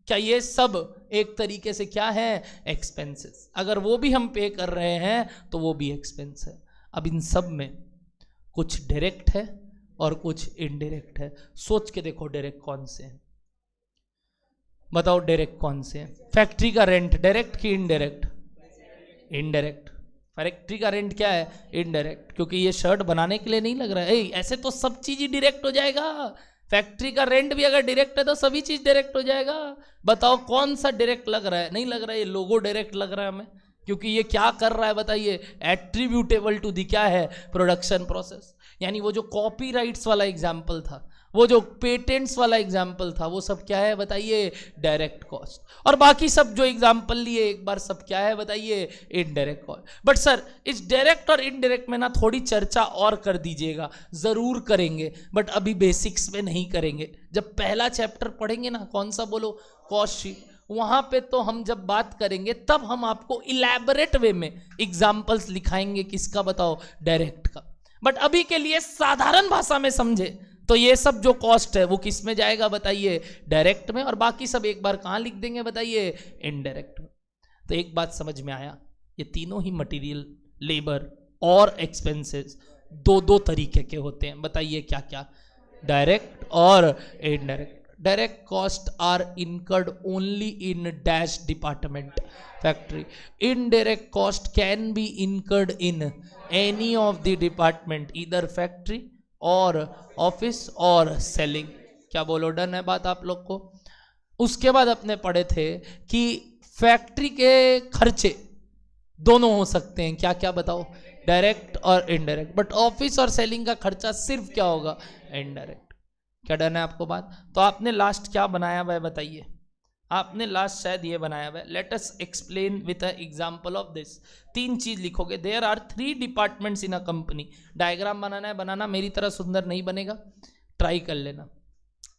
क्या ये सब एक तरीके से क्या है? एक्सपेंसेस। अगर वो भी हम पे कर रहे हैं तो वो भी एक्सपेंस है। अब इन सब में कुछ डायरेक्ट है और कुछ इनडायरेक्ट है। सोच के देखो डायरेक्ट कौन से हैं, बताओ डायरेक्ट कौन से हैं? फैक्ट्री का रेंट डायरेक्ट कि इनडायरेक्ट? इनडायरेक्ट। फैक्ट्री का रेंट क्या है? इनडायरेक्ट, क्योंकि ये शर्ट बनाने के लिए नहीं लग रहा है। ऐसे तो सब चीज ही डायरेक्ट हो जाएगा। फैक्ट्री का रेंट भी अगर डायरेक्ट है तो सभी चीज डायरेक्ट हो जाएगा। बताओ कौन सा डायरेक्ट लग रहा है? नहीं लग रहा है, ये लोगो डायरेक्ट लग रहा है हमें, क्योंकि ये क्या कर रहा है बताइए? एट्रीब्यूटेबल टू दी क्या है? Production process. यानी वो जो कॉपीराइट्स वाला एग्जाम्पल था, वो जो पेटेंट्स वाला एग्जाम्पल था, वो सब क्या है बताइए? Direct cost. और बाकी सब जो एग्जाम्पल लिए एक बार, सब क्या है बताइए? Indirect cost. बट सर इस डायरेक्ट और इनडायरेक्ट में ना थोड़ी चर्चा और कर दीजिएगा। जरूर करेंगे, बट अभी बेसिक्स में नहीं करेंगे। जब पहला चैप्टर पढ़ेंगे ना, कौन सा बोलो? कॉस्ट शीट, वहां पे तो हम जब बात करेंगे तब हम आपको इलैबोरेट वे में एग्जाम्पल्स लिखाएंगे। किसका बताओ? डायरेक्ट का। बट अभी के लिए साधारण भाषा में समझे तो ये सब जो कॉस्ट है वो किस में जाएगा बताइए? डायरेक्ट में। और बाकी सब एक बार कहां लिख देंगे बताइए? इनडायरेक्ट में। तो एक बात समझ में आया, ये तीनों ही मटेरियल, लेबर और एक्सपेंसेस दो दो तरीके के होते हैं। बताइए क्या क्या? डायरेक्ट और indirect. Direct cost are incurred only in dash department factory. Indirect cost can be incurred in any of the department इधर फैक्ट्री और ऑफिस और सेलिंग. क्या बोलो, डन है बात आप लोग को. उसके बाद अपने पढ़े थे कि फैक्ट्री के खर्चे दोनों हो सकते हैं. क्या क्या बताओ, डायरेक्ट और इनडायरेक्ट. बट ऑफिस और सेलिंग का खर्चा सिर्फ क्या होगा, इनडायरेक्ट. क्या डन है आपको बात. तो आपने लास्ट क्या बनाया हुआ है बताइए. आपने लास्ट शायद ये बनाया हुआ है. Let us explain with a example of this. 3 चीज लिखोगे. There are 3 departments in a company. Diagram बनाना है, बनाना. मेरी तरह सुंदर नहीं बनेगा, ट्राई कर लेना.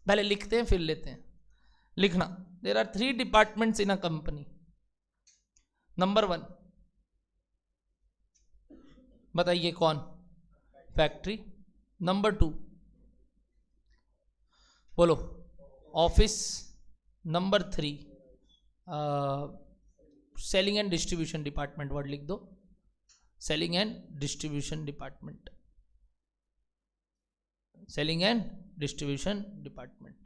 पहले लिखते हैं फिर लेते हैं. लिखना. There are 3 departments in a company. Number 1 बताइए कौन, फैक्ट्री. नंबर 2 बोलो, office. Number 3 selling and distribution department. Word लिख दो, selling and distribution department. Selling and distribution department.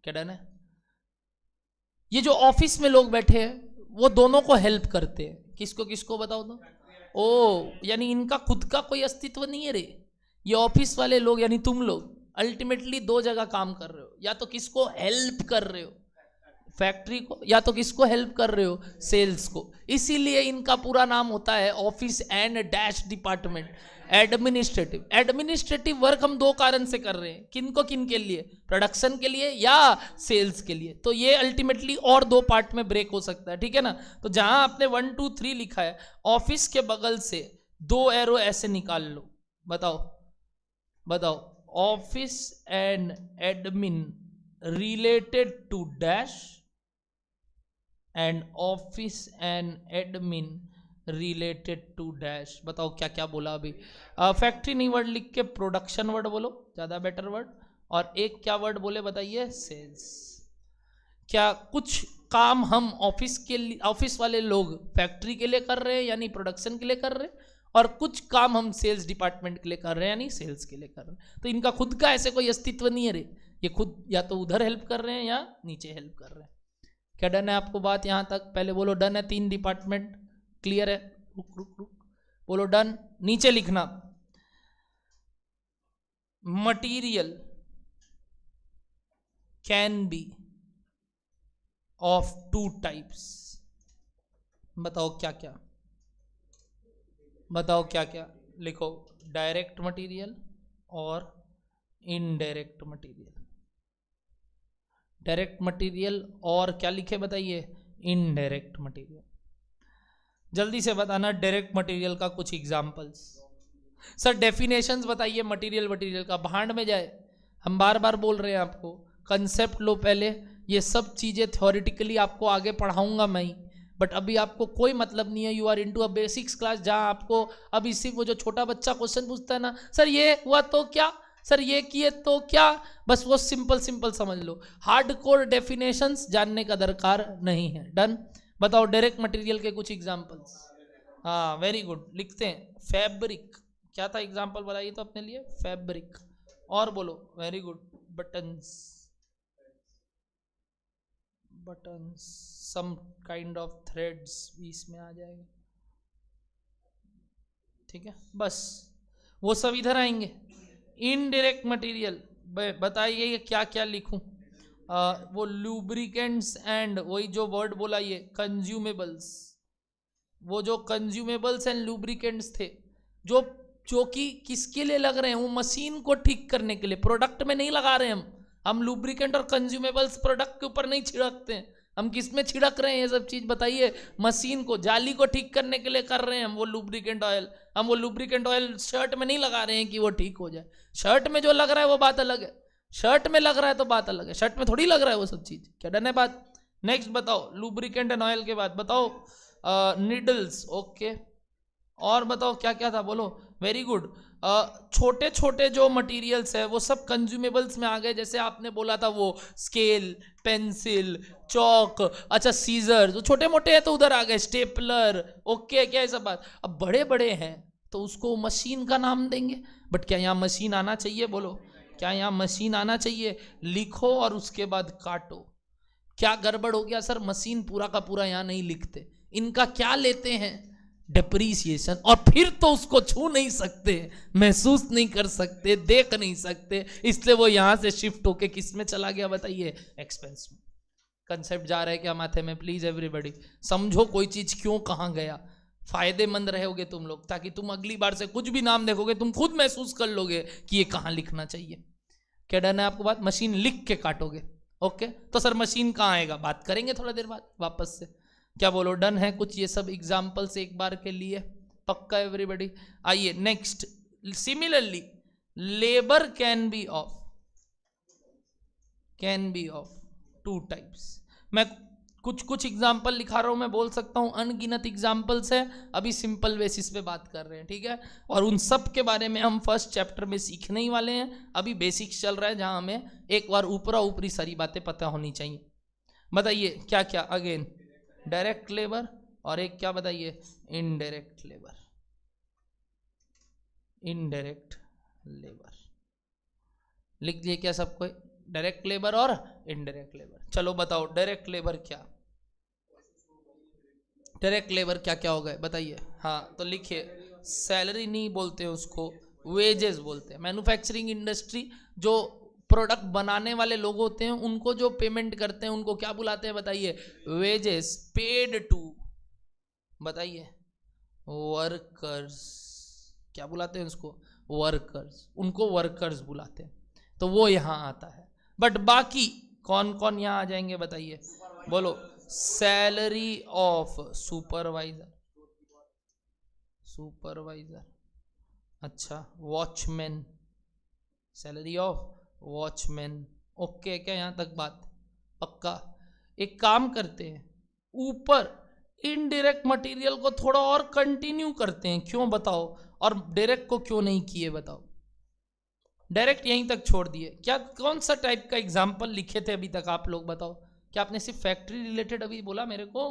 क्या डन है. ये जो ऑफिस में लोग बैठे हैं वो दोनों को हेल्प करते हैं. किसको किसको बताओ तो. ओ यानी इनका खुद का कोई अस्तित्व नहीं है रे. ये ऑफिस वाले लोग यानी तुम लोग अल्टीमेटली 2 जगह काम कर रहे हो. या तो किसको हेल्प कर रहे हो, फैक्ट्री को, या तो किसको हेल्प कर रहे हो, सेल्स को. इसीलिए इनका पूरा नाम होता है office and dash department. Administrative. Administrative work हम 2 कारण से कर रहे हैं. किनको किन के लिए, प्रोडक्शन के लिए या सेल्स के लिए. तो ये अल्टीमेटली और 2 पार्ट में ब्रेक हो सकता है. ठीक है ना. तो जहां आपने 1 2 3 लिखा है, ऑफिस के बगल से 2 एरो ऐसे निकाल लो. बताओ बताओ. Office and admin related to dash and office and admin related to dash. बताओ क्या क्या बोला अभी. फैक्ट्री नहीं वर्ड लिख के प्रोडक्शन वर्ड बोलो, ज्यादा बेटर वर्ड. और एक क्या वर्ड बोले बताइए, सेल्स. क्या कुछ काम हम ऑफिस के लिए, ऑफिस वाले लोग फैक्ट्री के लिए कर रहे हैं यानी प्रोडक्शन के लिए कर रहे हैं, और कुछ काम हम सेल्स डिपार्टमेंट के लिए कर रहे हैं यानी सेल्स के लिए कर रहे हैं. तो इनका खुद का ऐसे कोई अस्तित्व नहीं है रे. ये खुद या तो उधर हेल्प कर रहे हैं या नीचे हेल्प कर रहे हैं. क्या डन है आपको बात यहां तक. पहले बोलो डन है. 3 डिपार्टमेंट क्लियर है. रुक रुक रुक बोलो डन. नीचे लिखना, material can be of 2 types. बताओ क्या क्या, बताओ क्या क्या. लिखो, डायरेक्ट मटेरियल और इनडायरेक्ट मटेरियल. डायरेक्ट मटेरियल और क्या लिखे बताइए, इनडायरेक्ट मटेरियल. जल्दी से बताना डायरेक्ट मटेरियल का कुछ एग्जांपल्स. सर डेफिनेशंस बताइए मटेरियल मटेरियल का. भांड में जाए, हम बार बार बोल रहे हैं आपको. कंसेप्ट लो पहले. ये सब चीजें थ्योरेटिकली आपको आगे पढ़ाऊंगा मैं ही, बट अभी आपको कोई मतलब नहीं है. You are into a basics class, जहां आपको अभी सिर्फ वो जो छोटा बच्चा क्वेश्चन पूछता है ना, सर ये हुआ तो क्या, सर ये किए तो क्या, बस वो सिंपल सिंपल समझ लो. हार्डकोर डेफिनेशंस जानने का दरकार नहीं है. डन. बताओ डायरेक्ट मटेरियल के कुछ एग्जांपल्स. हाँ वेरी गुड. लिखते हैं फैब्रिक. क्या था एग्जांपल बताइए तो अपने लिए. फैब्रिक. और बोलो. Very good. Buttons. Buttons, some kind of threads भी इसमें आ जाएगा. ठीक है, बस वो सब इधर आएंगे. इनडायरेक्ट मटेरियल बताइए ये क्या क्या लिखूं. वो लुब्रिकेंट्स एंड वही जो वर्ड बोला ये कंज्यूमेबल्स. वो जो कंज्यूमेबल्स एंड लुब्रिकेंट्स थे जो जो कि किसके लिए लग रहे हैं, वो मशीन को ठीक करने के लिए, प्रोडक्ट में नहीं लगा रहे हैं हम लुब्रिकेंट और कंज्यूमेबल्स प्रोडक्ट के ऊपर नहीं छिड़कते हैं. हम किस में छिड़क रहे हैं ये सब चीज बताइए. मशीन को, जाली को ठीक करने के लिए कर रहे हैं हम वो लुब्रिकेंट ऑयल. हम वो लुब्रिकेंट ऑयल शर्ट में नहीं लगा रहे हैं कि वो ठीक हो जाए. शर्ट में जो लग रहा है वो बात अलग है. शर्ट में लग रहा है तो बात अलग है, शर्ट में थोड़ी लग रहा है वो सब चीज. क्या डन है बात. नेक्स्ट बताओ. लुब्रिकेंट एंड ऑयल के बाद बताओ नीडल्स. ओके. और बताओ क्या क्या था बोलो. Very good. छोटे छोटे जो मटेरियल्स है वो सब कंज्यूमेबल्स में आ गए. जैसे आपने बोला था वो स्केल, पेंसिल, चौक, अच्छा सीजर, जो छोटे मोटे हैं तो उधर आ गए. स्टेपलर. ओके. क्या है सब बात. अब बड़े बड़े हैं तो उसको मशीन का नाम देंगे. बट क्या यहाँ मशीन आना चाहिए बोलो. क्या यहाँ मशीन आना चाहिए? लिखो और उसके बाद काटो। क्या गड़बड़ हो गया सर? मशीन पूरा का पूरा यहाँ नहीं लिखते, इनका क्या लेते हैं? डिप्रीसिएशन। और फिर तो उसको छू नहीं सकते, महसूस नहीं कर सकते, देख नहीं सकते, इसलिए वो यहां से शिफ्ट होके किस में चला गया बताइए? एक्सपेंस में। कंसेप्ट जा रहा है क्या माथे में? प्लीज एवरीबॉडी समझो कोई चीज क्यों कहां गया। फायदेमंद रहोगे तुम लोग, ताकि तुम अगली बार से कुछ भी नाम देखोगे तुम खुद महसूस कर लोगे कि ये कहां लिखना चाहिए। क्या डन है आपको बात? मशीन लिख के काटोगे। ओके, तो सर मशीन कहाँ आएगा? बात करेंगे थोड़ा देर बाद वापस से। क्या बोलो, डन है कुछ ये सब एग्जाम्पल्स एक बार के लिए? पक्का एवरीबॉडी? आइए next. Similarly labour can be of two types. मैं कुछ एग्जाम्पल लिखा रहा हूं, मैं बोल सकता हूं अनगिनत एग्जाम्पल्स है, अभी सिंपल बेसिस पे बात कर रहे हैं, ठीक है? और उन सब के बारे में हम फर्स्ट चैप्टर में सीखने ही वाले हैं। अभी बेसिक्स चल रहा है, जहां हमें एक बार ऊपरी सारी बातें पता होनी चाहिए। बताइए क्या क्या? अगेन डायरेक्ट लेबर, और एक क्या बताइए? Indirect labour. इनडायरेक्ट लेबर लिख दिए क्या सबको? डायरेक्ट लेबर और इनडायरेक्ट लेबर। चलो बताओ डायरेक्ट लेबर क्या? डायरेक्ट लेबर क्या क्या हो गए बताइए? हाँ तो लिखिए, सैलरी नहीं बोलते हैं उसको, वेजेस बोलते हैं। मैन्युफैक्चरिंग इंडस्ट्री जो प्रोडक्ट बनाने वाले लोग होते हैं उनको जो पेमेंट करते हैं उनको क्या बुलाते हैं बताइए? वेजेस। पेड टू बताइए? वर्कर्स। क्या बुलाते हैं उसको? वर्कर्स। उनको वर्कर्स बुलाते हैं, तो वो यहाँ आता है। बट बाकी कौन कौन यहाँ आ जाएंगे बताइए? बोलो। Salary of supervisor. सुपरवाइजर, अच्छा। Watchman, salary of watchman. Okay, क्या यहाँ तक बात पक्का? एक काम करते हैं, ऊपर इनडायरेक्ट मटेरियल को थोड़ा और कंटिन्यू करते हैं, क्यों बताओ? और डायरेक्ट को क्यों नहीं किए बताओ? डायरेक्ट यहीं तक छोड़ दिए। क्या कौन सा टाइप का एग्जाम्पल लिखे थे अभी तक आप लोग बताओ? क्या आपने सिर्फ फैक्ट्री रिलेटेड अभी बोला मेरे को?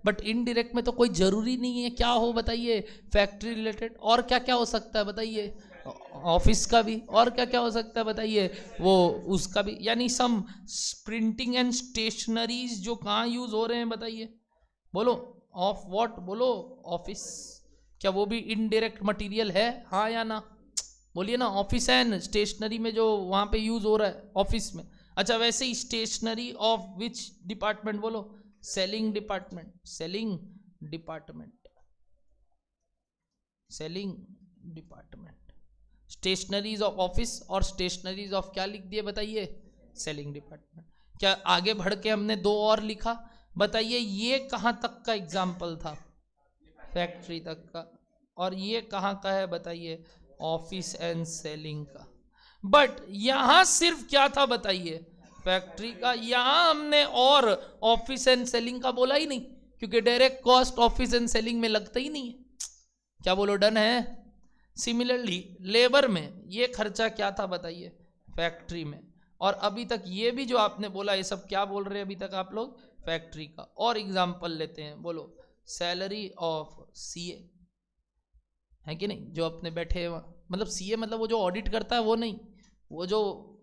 बट इनडायरेक्ट में तो कोई जरूरी नहीं है क्या हो बताइए? Factory related. और क्या क्या हो सकता है बताइए? ऑफिस का भी। और क्या क्या हो सकता है बताइए? वो उसका भी, यानी सम प्रिंटिंग एंड स्टेशनरीज जो कहाँ यूज हो रहे हैं बताइए? बोलो। ऑफ व्हाट बोलो? ऑफिस। क्या वो भी इनडायरेक्ट मटेरियल है, हाँ या ना? बोलिए ना। ऑफिस एंड स्टेशनरी में जो वहां पे यूज हो रहा है ऑफिस में। अच्छा, वैसे ही स्टेशनरी ऑफ विच डिपार्टमेंट बोलो? Selling department. Selling department. Selling department. Stationeries of office और स्टेशनरीज ऑफ क्या लिख दिए बताइए? Selling department. क्या आगे बढ़ के हमने दो और लिखा? बताइए ये कहां तक का एग्जाम्पल था? फैक्ट्री तक का। और ये कहां का है बताइए? ऑफिस एंड सेलिंग का। बट यहां सिर्फ क्या था बताइए? फैक्ट्री का। यहां हमने और ऑफिस एंड सेलिंग का बोला ही नहीं, क्योंकि direct cost office and selling में लगता ही नहीं है। क्या बोलो, डन है? सिमिलरली लेबर में ये खर्चा क्या था बताइए? फैक्ट्री में। और अभी तक ये भी जो आपने बोला, ये सब क्या बोल रहे हैं अभी तक आप लोग? फैक्ट्री का। और एग्जाम्पल लेते हैं, बोलो। सैलरी ऑफ सीए, है कि नहीं? जो अपने बैठे मतलब सीए मतलब वो जो ऑडिट करता है वो नहीं, वो जो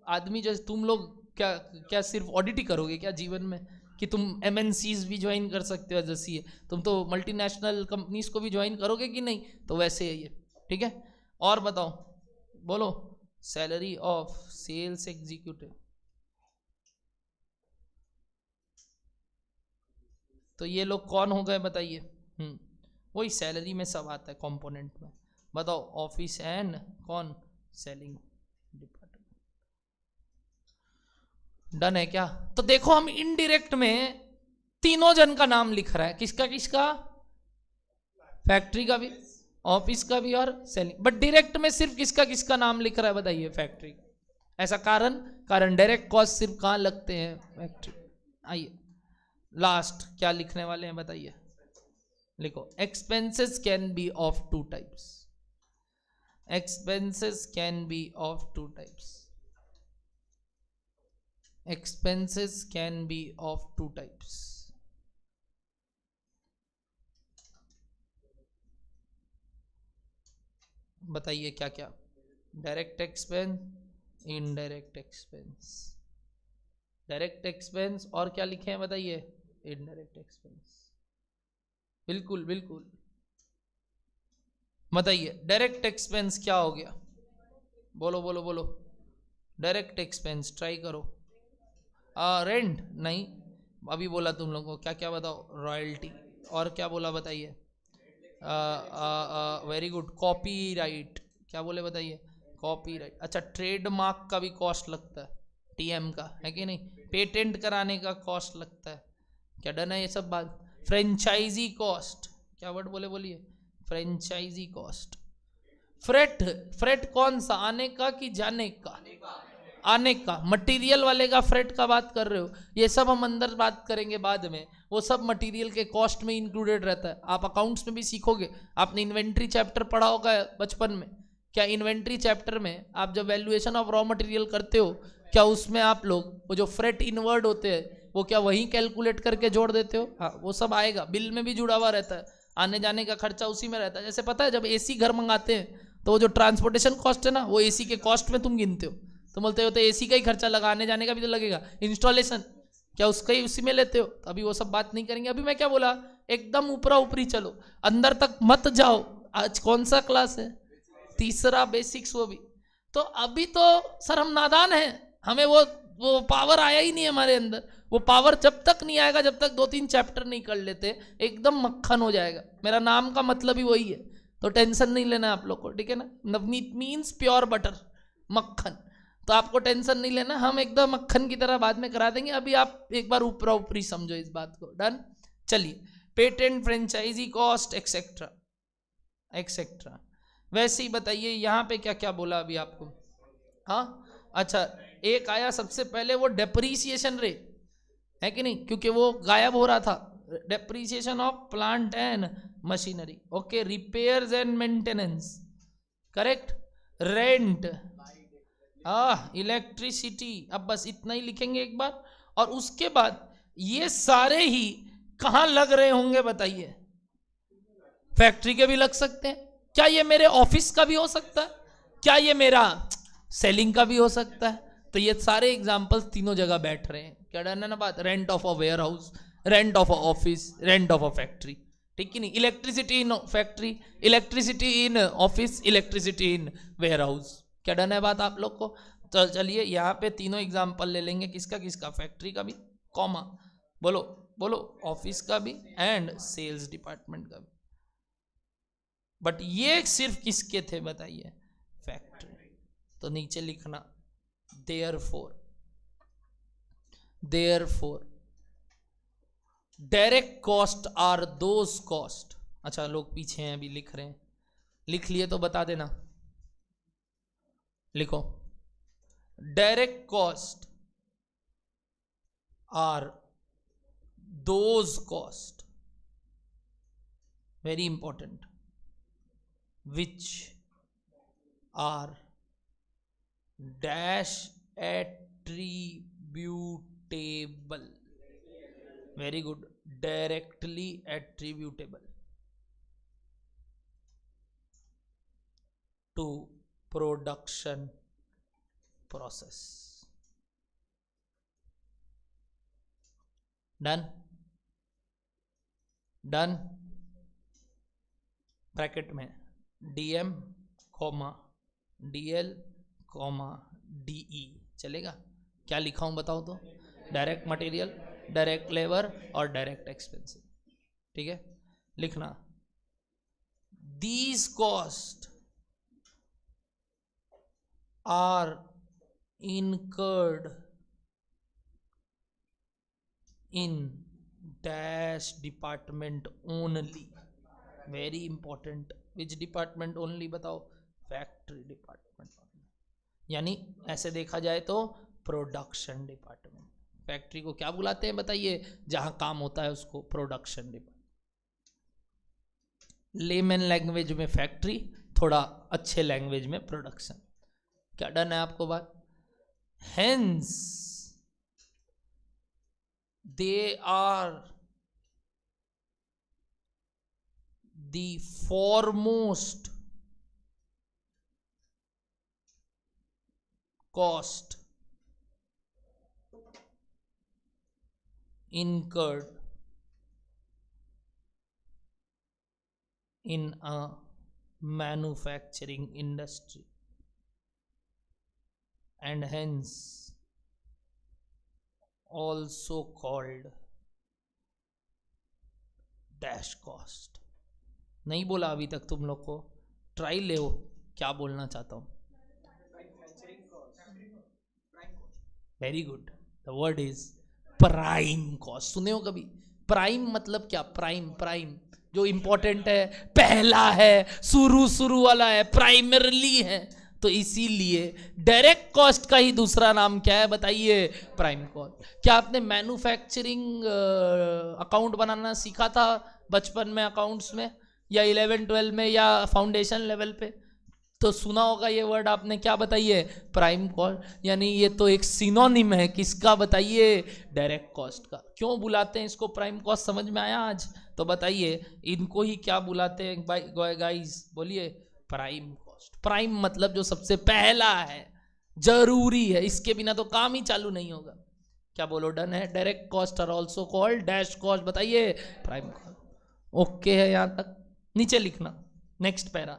आदमी, जैसे तुम लोग क्या क्या सिर्फ ऑडिट ही करोगे क्या जीवन में? कि तुम एमएनसीज भी ज्वाइन कर सकते हो एज सीए? तुम तो मल्टीनेशनल कंपनीज को भी ज्वाइन करोगे कि नहीं? तो वैसे है ये, ठीक है? और बताओ, बोलो। Salary of sales executive. तो ये लोग कौन हो गए बताइए? वही सैलरी में सब आता है कंपोनेंट में। बताओ। ऑफिस एंड कौन? Selling department. डन है क्या? तो देखो हम इनडायरेक्ट में तीनों जन का नाम लिख रहा है, किसका किसका? फैक्ट्री का भी, ऑफिस का भी और सेलिंग। बट डायरेक्ट में सिर्फ किसका किसका नाम लिख रहा है बताइए? फैक्ट्री। ऐसा कारण? कारण डायरेक्ट कॉस्ट सिर्फ कहाँ लगते हैं? फैक्ट्री। आइए लास्ट क्या लिखने वाले हैं बताइए? लिखो। Expenses can be of two types. expenses can be of two types. Expenses can be of two types. बताइए क्या क्या? Direct expense, indirect expense, direct expense और क्या लिखे हैं बताइए, इनडायरेक्ट एक्सपेंस। बिल्कुल बिल्कुल, बताइए डायरेक्ट एक्सपेंस क्या हो गया, बोलो बोलो बोलो। डायरेक्ट एक्सपेंस ट्राई करो। रेंट नहीं, अभी बोला तुम लोगों को, क्या क्या बताओ, रॉयल्टी, और क्या बोला बताइए, वेरी गुड, कॉपीराइट, क्या बोले बताइए, कॉपीराइट। अच्छा, ट्रेडमार्क का भी कॉस्ट लगता है, टीएम का, है कि नहीं, पेटेंट कराने का कॉस्ट लगता है, क्या डन है ये सब बात। फ्रेंचाइजी कॉस्ट, क्या वर्ड बोले बोलिए, फ्रेंचाइजी कॉस्ट। फ्रेट, फ्रेट कौन सा, आने का कि जाने का, आने का, मटेरियल वाले का फ्रेट का बात कर रहे हो, ये सब हम अंदर बात करेंगे बाद में, वो सब मटेरियल के कॉस्ट में इंक्लूडेड रहता है। आप अकाउंट्स में भी सीखोगे, आपने इन्वेंट्री चैप्टर पढ़ा होगा बचपन में, क्या इन्वेंट्री चैप्टर में आप जब वैल्यूएशन ऑफ रॉ मटेरियल करते हो, क्या उसमें आप लोग वो जो फ्रेट इनवर्ड होते हैं वो क्या वही कैलकुलेट करके जोड़ देते हो, हाँ वो सब आएगा, बिल में भी जुड़ा हुआ रहता है, आने जाने का खर्चा उसी में रहता है। जैसे पता है जब एसी घर मंगाते हैं तो वो जो ट्रांसपोर्टेशन कॉस्ट है ना, वो एसी के कॉस्ट में तुम गिनते हो, तो बोलते हो तो एसी का ही खर्चा लगा, आने जाने का भी तो लगेगा, इंस्टॉलेशन क्या उसका ही उसी में लेते हो, तो अभी वो सब बात नहीं करेंगे। अभी मैं क्या बोला, एकदम ऊपरा ऊपरी चलो, अंदर तक मत जाओ। आज कौन सा क्लास है, तीसरा बेसिक्स, वो भी तो अभी तो सर हम नादान हैं, हमें वो पावर आया ही नहीं हमारे अंदर, वो पावर जब तक नहीं आएगा, जब तक 2-3 चैप्टर नहीं कर लेते, एकदम मक्खन हो जाएगा। मेरा नाम का मतलब ही वही है, तो टेंशन नहीं लेना आप लोग को, ठीक है ना। नवनीत मीन्स प्योर बटर, मक्खन, तो आपको टेंशन नहीं लेना, हम एकदम मक्खन की तरह बाद में करा देंगे, अभी आप एक बार ऊपरा ऊपरी समझो इस बात को, डन। चलिए, patent, franchisee cost, etcetera etcetera. वैसे ही बताइए यहाँ पे क्या क्या बोला अभी आपको, हाँ अच्छा, एक आया सबसे पहले वो डेप्रीसिएशन रेट, है कि नहीं, क्योंकि वो गायब हो रहा था, depreciation of plant and machinery, okay, repairs and maintenance, correct, rent, electricity, अब बस इतना ही लिखेंगे एक बार, और उसके बाद ये सारे ही कहाँ लग रहे होंगे बताइए, फैक्ट्री के भी लग सकते हैं, क्या ये मेरे ऑफिस का भी हो सकता है, क्या ये मेरा सेलिंग का भी हो सकता है, तो ये सारे एग्जांपल्स तीनों जगह बैठ रहे हैं, क्या डन है ना बात, rent of a warehouse, rent of a office, rent of a factory, ठीक ही नहीं, electricity in factory, electricity in office, electricity in warehouse, क्या डन है बात आप लोग को। तो चलिए यहाँ पे तीनों एग्जाम्पल ले लेंगे, किसका किसका, फैक्ट्री का भी, कॉमा, बोलो बोलो, ऑफिस का भी एंड सेल्स डिपार्टमेंट का भी, बट ये सिर्फ किसके थे बताइए, फैक्ट्री। तो नीचे लिखना therefore, therefore direct cost are those cost, अच्छा लोग पीछे हैं अभी लिख रहे हैं, लिख लिए तो बता देना, लिखो, direct cost are those cost, very important, which are dash attributable, very good, directly attributable to production process, done, done, bracket में DM comma DL comma DE, चलेगा, क्या लिखा हूं बताओ तो, डायरेक्ट मटेरियल, डायरेक्ट लेबर और डायरेक्ट एक्सपेंसिव, ठीक है, लिखना, these cost are incurred in dash department only, very important, which department only बताओ, फैक्ट्री डिपार्टमेंट, यानी ऐसे देखा जाए तो प्रोडक्शन डिपार्टमेंट, फैक्ट्री को क्या बुलाते हैं बताइए, जहां काम होता है उसको प्रोडक्शन डिपार्टमेंट, लेमन लैंग्वेज में फैक्ट्री, थोड़ा अच्छे लैंग्वेज में प्रोडक्शन, क्या डन है आपको बात। Hence they are the foremost cost incurred in a manufacturing industry and hence also called dash cost. नहीं बोला अभी तक तुम लोग को, ट्राई ले हो क्या बोलना चाहता हूं. Very good. The word is prime cost. सुने हो कभी प्राइम मतलब क्या? प्राइम प्राइम जो इंपॉर्टेंट है, पहला है, शुरू वाला है, प्राइमरली है. तो इसीलिए डायरेक्ट कॉस्ट का ही दूसरा नाम क्या है बताइए? Prime cost. क्या आपने मैन्युफैक्चरिंग अकाउंट बनाना सीखा था बचपन में, अकाउंट्स में, या 11-12 में, या फाउंडेशन लेवल पे? तो सुना होगा ये वर्ड आपने. क्या बताइए? Prime cost. यानी ये तो एक सिनोनिम है किसका बताइए? डायरेक्ट कॉस्ट का. क्यों बुलाते हैं इसको प्राइम कॉस्ट, समझ में आया आज? तो बताइए इनको ही क्या बुलाते हैं गाइस, बोलिए? Prime cost. प्राइम मतलब जो सबसे पहला है, जरूरी है, इसके बिना तो काम ही चालू नहीं होगा. क्या बोलो? डन है. Direct cost are also called dash cost. बताइए प्राइम कॉस्ट. ओके है यहां तक? नीचे लिखना next para.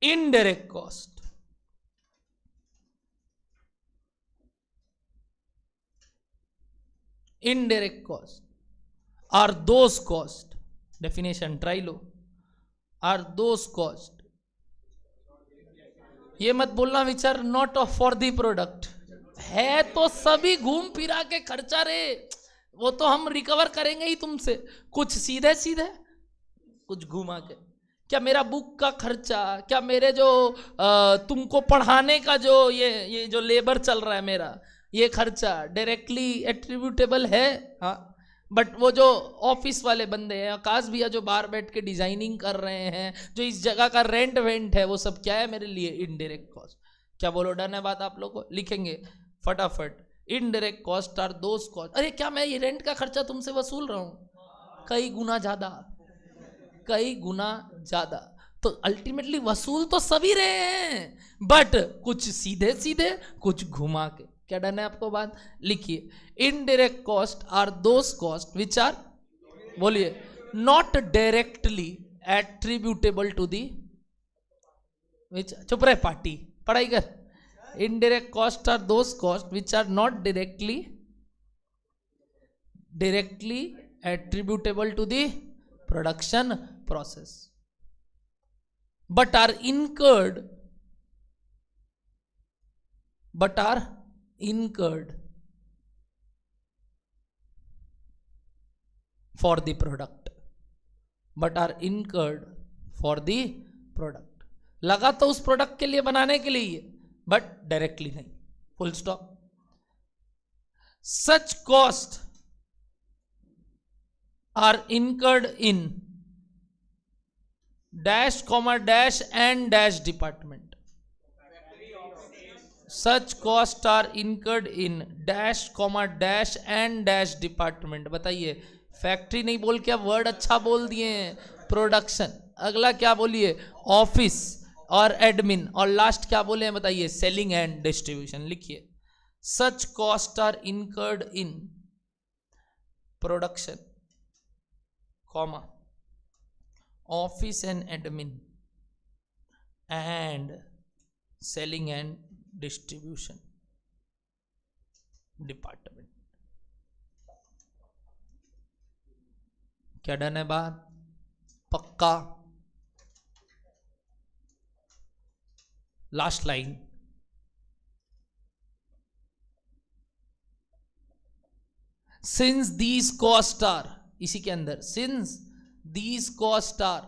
Indirect cost. Indirect cost are those cost. Definition try लो. आर दोस कॉस्ट, ये मत बोलना विचार, नॉट फॉर द प्रोडक्ट. है तो सभी घूम फिरा के खर्चा रे, वो तो हम रिकवर करेंगे ही तुमसे. कुछ सीधे सीधे, कुछ घुमा के. क्या मेरा बुक का खर्चा, क्या मेरे जो तुमको पढ़ाने का जो ये जो लेबर चल रहा है मेरा, ये खर्चा डायरेक्टली एट्रीब्यूटेबल है. हाँ, बट वो जो ऑफिस वाले बंदे हैं, आकाश भैया जो बाहर बैठ के डिजाइनिंग कर रहे हैं, जो इस जगह का रेंट वेंट है, वो सब क्या है मेरे लिए? Indirect cost. क्या बोलो? डन है बात? आप लोग को लिखेंगे फटाफट. Indirect cost are those cost. अरे क्या मैं ये रेंट का खर्चा तुमसे वसूल रहा हूं? कई गुना ज्यादा, कई गुना ज्यादा. तो अल्टीमेटली वसूल तो सभी रहे हैं, बट कुछ सीधे सीधे, कुछ घुमा के. क्या डन है आपको बात? लिखिए. Indirect cost are those cost which are, बोलिए, not directly attributable to the which. चुप रहे पार्टी, पढ़ाई कर. Indirect cost are those cost which are not directly attributable to the production process but are incurred for the product, लगा तो उस product के लिए, बनाने के लिए, बट डायरेक्टली नहीं. Full stop. Such cost are incurred in dash comma dash and dash department. Such costs are incurred in dash comma dash and dash department. बताइए. फैक्ट्री नहीं बोल के वर्ड अच्छा बोल दिए हैं. प्रोडक्शन. अगला क्या बोलिए? ऑफिस और एडमिन. और लास्ट क्या बोले हैं बताइए? Selling and distribution. लिखिए. Such cost are incurred in production, comma, office and admin and selling and distribution department. क्या डन है बात? पक्का? Last line. since these costs are, इसी के अंदर, since these costs are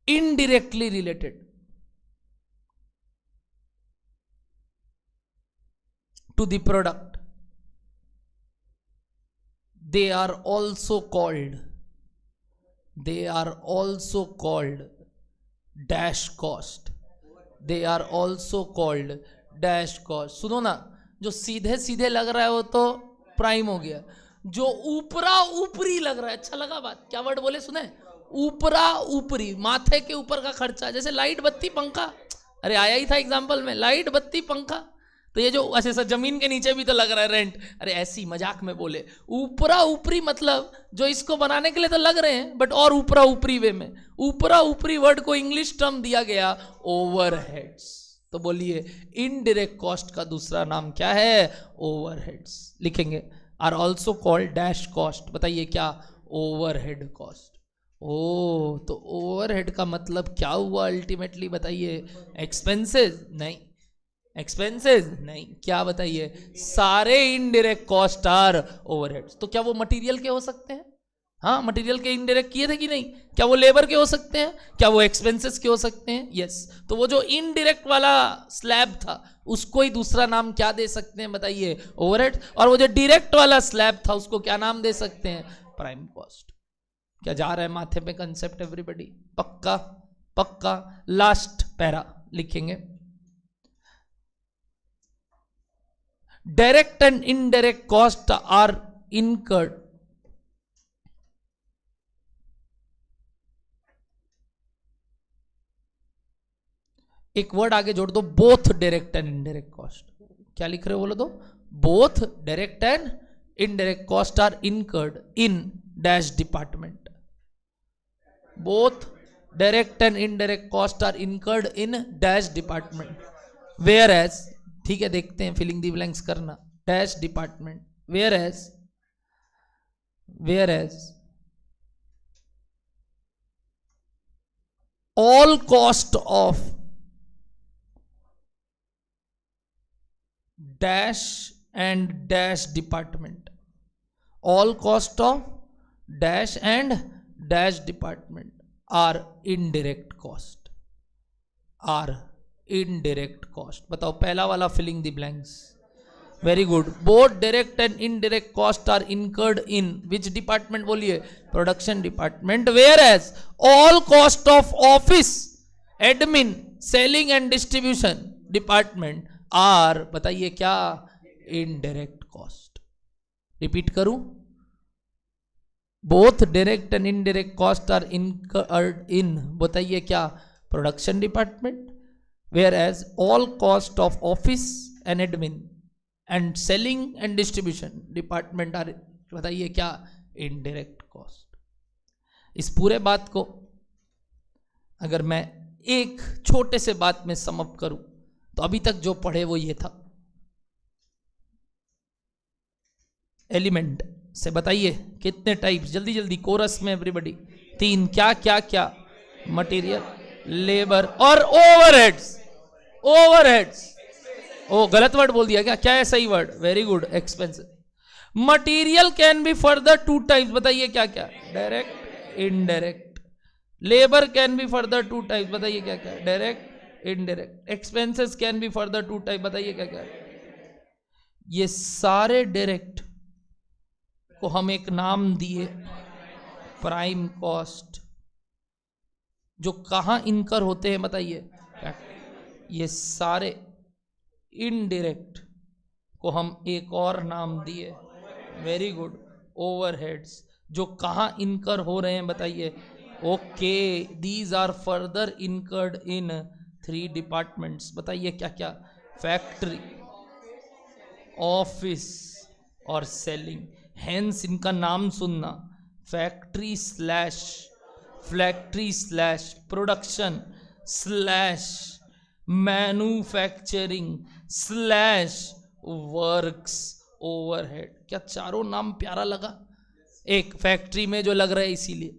indirectly related to the product, they are also called dash cost. They are also called dash cost. सुनो ना, जो सीधे सीधे लग रहा है वो तो प्राइम हो गया, जो ऊपरा ऊपरी लग रहा है। अच्छा लगा बात? क्या वर्ड बोले सुने? ऊपरा ऊपरी, माथे के ऊपर का खर्चा, जैसे लाइट बत्ती पंखा। अरे आया ही था एग्जाम्पल में, लाइट बत्ती पंखा। तो ये जो अच्छा सर जमीन के नीचे भी तो लग रहा है रेंट, अरे ऐसी मजाक में बोले। ऊपरा ऊपरी मतलब जो इसको बनाने के लिए तो लग रहे हैं, बट और ऊपरा ऊपरी वे में। ऊपरा ऊपरी वर्ड को इंग्लिश टर्म दिया गया ओवरहेड्स। तो बोलिए इनडायरेक्ट कॉस्ट का दूसरा नाम क्या है? ओवरहेड्स। लिखेंगे are also called dash cost. बताइए क्या? Overhead cost. ओ तो ओवरहेड का मतलब क्या हुआ अल्टीमेटली? बताइए एक्सपेंसेस? नहीं, एक्सपेंसेस नहीं, क्या बताइए? सारे इनडायरेक्ट कॉस्ट आर ओवरहेड्स। तो क्या वो मटेरियल के हो सकते हैं? हाँ, मटेरियल के इनडायरेक्ट किए थे कि नहीं? क्या वो लेबर के हो सकते हैं? क्या वो एक्सपेंसेस के हो सकते हैं? यस। तो वो जो इनडायरेक्ट वाला स्लैब था उसको ही दूसरा नाम क्या दे सकते हैं? बताइए ओवरहेड। और वो जो डायरेक्ट वाला स्लैब था उसको क्या नाम दे सकते हैं? Prime cost. क्या जा रहा है माथे पे कंसेप्ट एवरीबॉडी? पक्का पक्का। लास्ट पैरा लिखेंगे, direct and indirect cost are incurred एक वर्ड आगे जोड़ दो, both direct and indirect cost. क्या लिख रहे हो बोलो तो? Both direct and indirect cost are incurred in dash department. Both direct and indirect cost are incurred in dash department, whereas, ठीक है देखते हैं फिलिंग द ब्लैंक्स करना, dash department, whereas all cost of dash and dash department, all cost of dash and dash department are indirect cost, are indirect cost। बताओ पहला वाला filling the blanks. Very good. Both direct and indirect cost are incurred in which department? बोलिए production department. Whereas all cost of office, admin, selling and distribution department are, बताइए क्या? Indirect cost. Repeat करूं, both direct and indirect cost are incurred in, बताइए क्या? Production department. Whereas all cost of office and admin and selling and distribution department are, बताइए क्या? Indirect cost. इस पूरे बात को अगर मैं एक छोटे से बात में सम अप करूं तो अभी तक जो पढ़े वो ये था, एलिमेंट से बताइए कितने टाइप्स? जल्दी जल्दी कोरस में एवरीबॉडी। 3। क्या क्या क्या? मटेरियल, लेबर और ओवरहेड्स। ओवरहेड्स, ओ गलत वर्ड बोल दिया क्या? क्या है सही word? Very good, expensive. Material can be further 2 types, बताइए क्या क्या? Direct, indirect. Labour can be further 2 types, बताइए क्या क्या? Direct, indirect. Expenses can be further 2 type, बताइए क्या क्या? ये सारे डायरेक्ट को हम एक नाम दिए प्राइम कॉस्ट। जो कहां इनकर होते हैं बताइए? ये सारे इनडायरेक्ट को हम एक और नाम दिए, वेरी गुड, ओवरहेड्स। जो कहां इनकर हो रहे हैं बताइए? Okay, these are further incurred in 3 departments, बताइए क्या क्या? फैक्ट्री, ऑफिस और सेलिंग। हेंस इनका नाम सुनना, factory slash production slash manufacturing slash works overhead. क्या चारों नाम प्यारा लगा? एक फैक्ट्री में जो लग रहा है इसीलिए,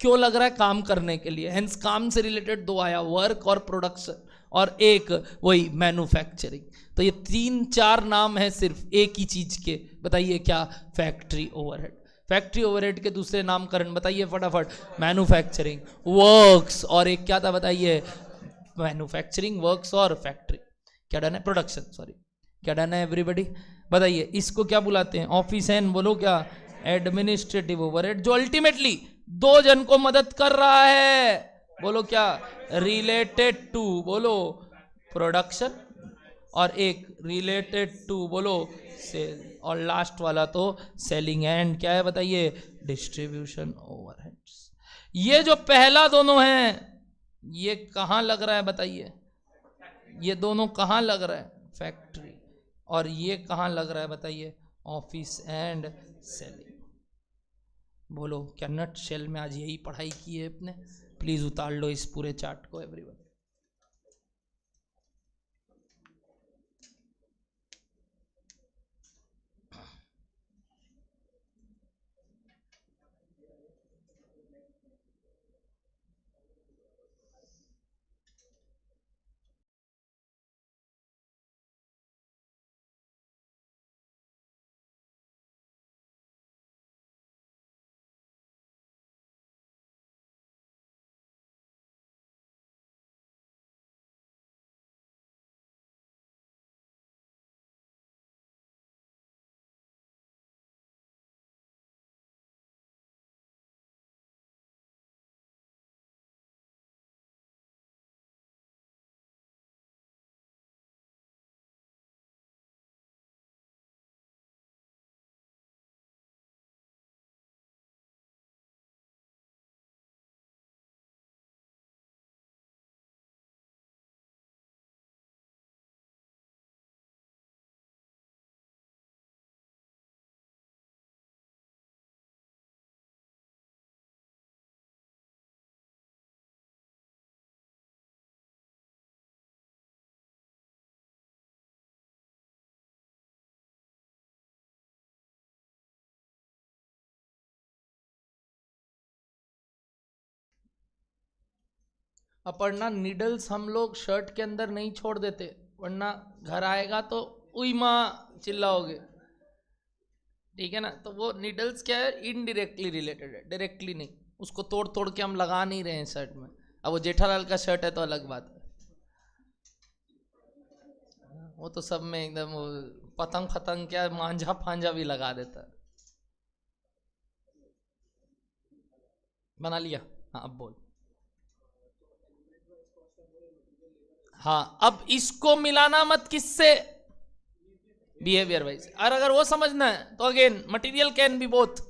क्यों लग रहा है? काम करने के लिए, हेंस काम से रिलेटेड 2 आया, वर्क और प्रोडक्शन, और एक वही मैन्युफैक्चरिंग। तो ये 3-4 नाम है सिर्फ एक ही चीज के, बताइए क्या? Factory overhead. फैक्ट्री ओवरहेड के दूसरे नामकरण बताइए फटाफट? मैन्युफैक्चरिंग, वर्क्स, और एक क्या था बताइए? मैन्युफैक्चरिंग, वर्क्स और फैक्ट्री। क्या डन है? Production, sorry. क्या डन है एवरीबॉडी? बताइए इसको क्या बुलाते हैं? ऑफिस एंड बोलो क्या? एडमिनिस्ट्रेटिव ओवरहेड, जो अल्टीमेटली 2 जन को मदद कर रहा है, बोलो क्या? रिलेटेड टू, बोलो प्रोडक्शन और एक रिलेटेड टू, बोलो सेल, और लास्ट वाला तो सेलिंग एंड क्या है बताइए, डिस्ट्रीब्यूशन ओवरहेड्स। ये जो पहला दोनों हैं ये कहाँ लग रहा है बताइए, ये दोनों कहाँ लग रहा है, फैक्ट्री, और ये कहाँ लग रहा है बताइए, ऑफिस एंड सेलिंग। बोलो क्या नट शेल में आज यही पढ़ाई की है अपने? प्लीज उतार लो इस पूरे चार्ट को एवरीवन। अपर्णा नीडल्स हम लोग शर्ट के अंदर नहीं छोड़ देते, वरना घर आएगा तो उई माँ चिल्लाओगे, ठीक है ना। तो वो नीडल्स क्या है, इनडायरेक्टली रिलेटेड है, डायरेक्टली नहीं। उसको तोड़ तोड़ के हम लगा नहीं रहे हैं शर्ट में। अब वो जेठालाल का शर्ट है तो अलग बात है, वो तो सब में एकदम पतंग फतंग क्या मांझा फांझा भी लगा देता है। बना लिया, हाँ अब बोल। हाँ अब इसको मिलाना मत किससे, बिहेवियर वाइज। और अगर वो समझना है तो again material can be both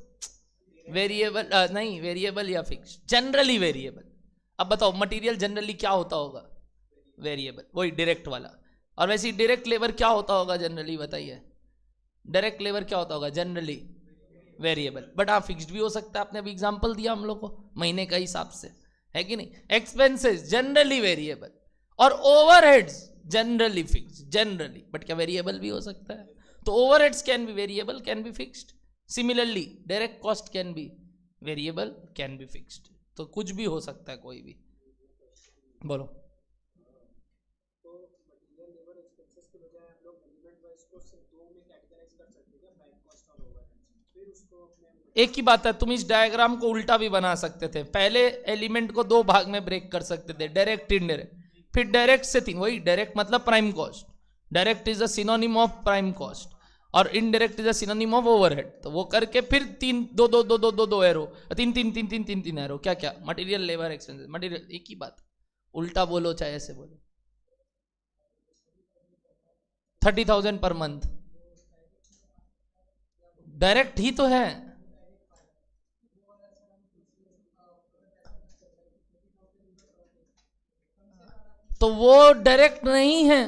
variable, नहीं वेरिएबल या फिक्स, जनरली वेरिएबल। अब बताओ मटेरियल जनरली क्या होता होगा, वेरिएबल, वही डायरेक्ट वाला। और वैसे ही डायरेक्ट लेबर क्या होता होगा जनरली बताइए, डायरेक्ट लेबर क्या होता होगा जनरली, वेरिएबल। बट हाँ फिक्स्ड भी हो सकता है, आपने अभी एग्जांपल दिया हम लोग को महीने का हिसाब से, है कि नहीं। एक्सपेंसेस जनरली वेरिएबल, और overheads generally fixed, generally. But क्या वेरिएबल भी हो सकता है, तो overheads can be variable, can be fixed. Similarly direct cost can be variable, can be fixed. तो कुछ भी हो सकता है, कोई भी। बोलो एक ही बात है, तुम इस डायग्राम को उल्टा भी बना सकते थे। पहले एलिमेंट को दो भाग में ब्रेक कर सकते थे, डायरेक्ट इनडायरेक्ट, फिर डायरेक्ट से तीन। वही डायरेक्ट मतलब prime cost, direct is a synonym of prime cost, और indirect is a synonym of overhead. तो वो करके फिर तीन, दो दो दो दो दो दो एरो, तीन तीन तीन तीन तीन तीन एरो, क्या क्या, मटेरियल लेबर एक्सपेंसेस मटेरियल, एक ही बात। उल्टा बोलो चाहे ऐसे बोलो। 30,000 पर मंथ डायरेक्ट ही तो है। तो वो डायरेक्ट नहीं है,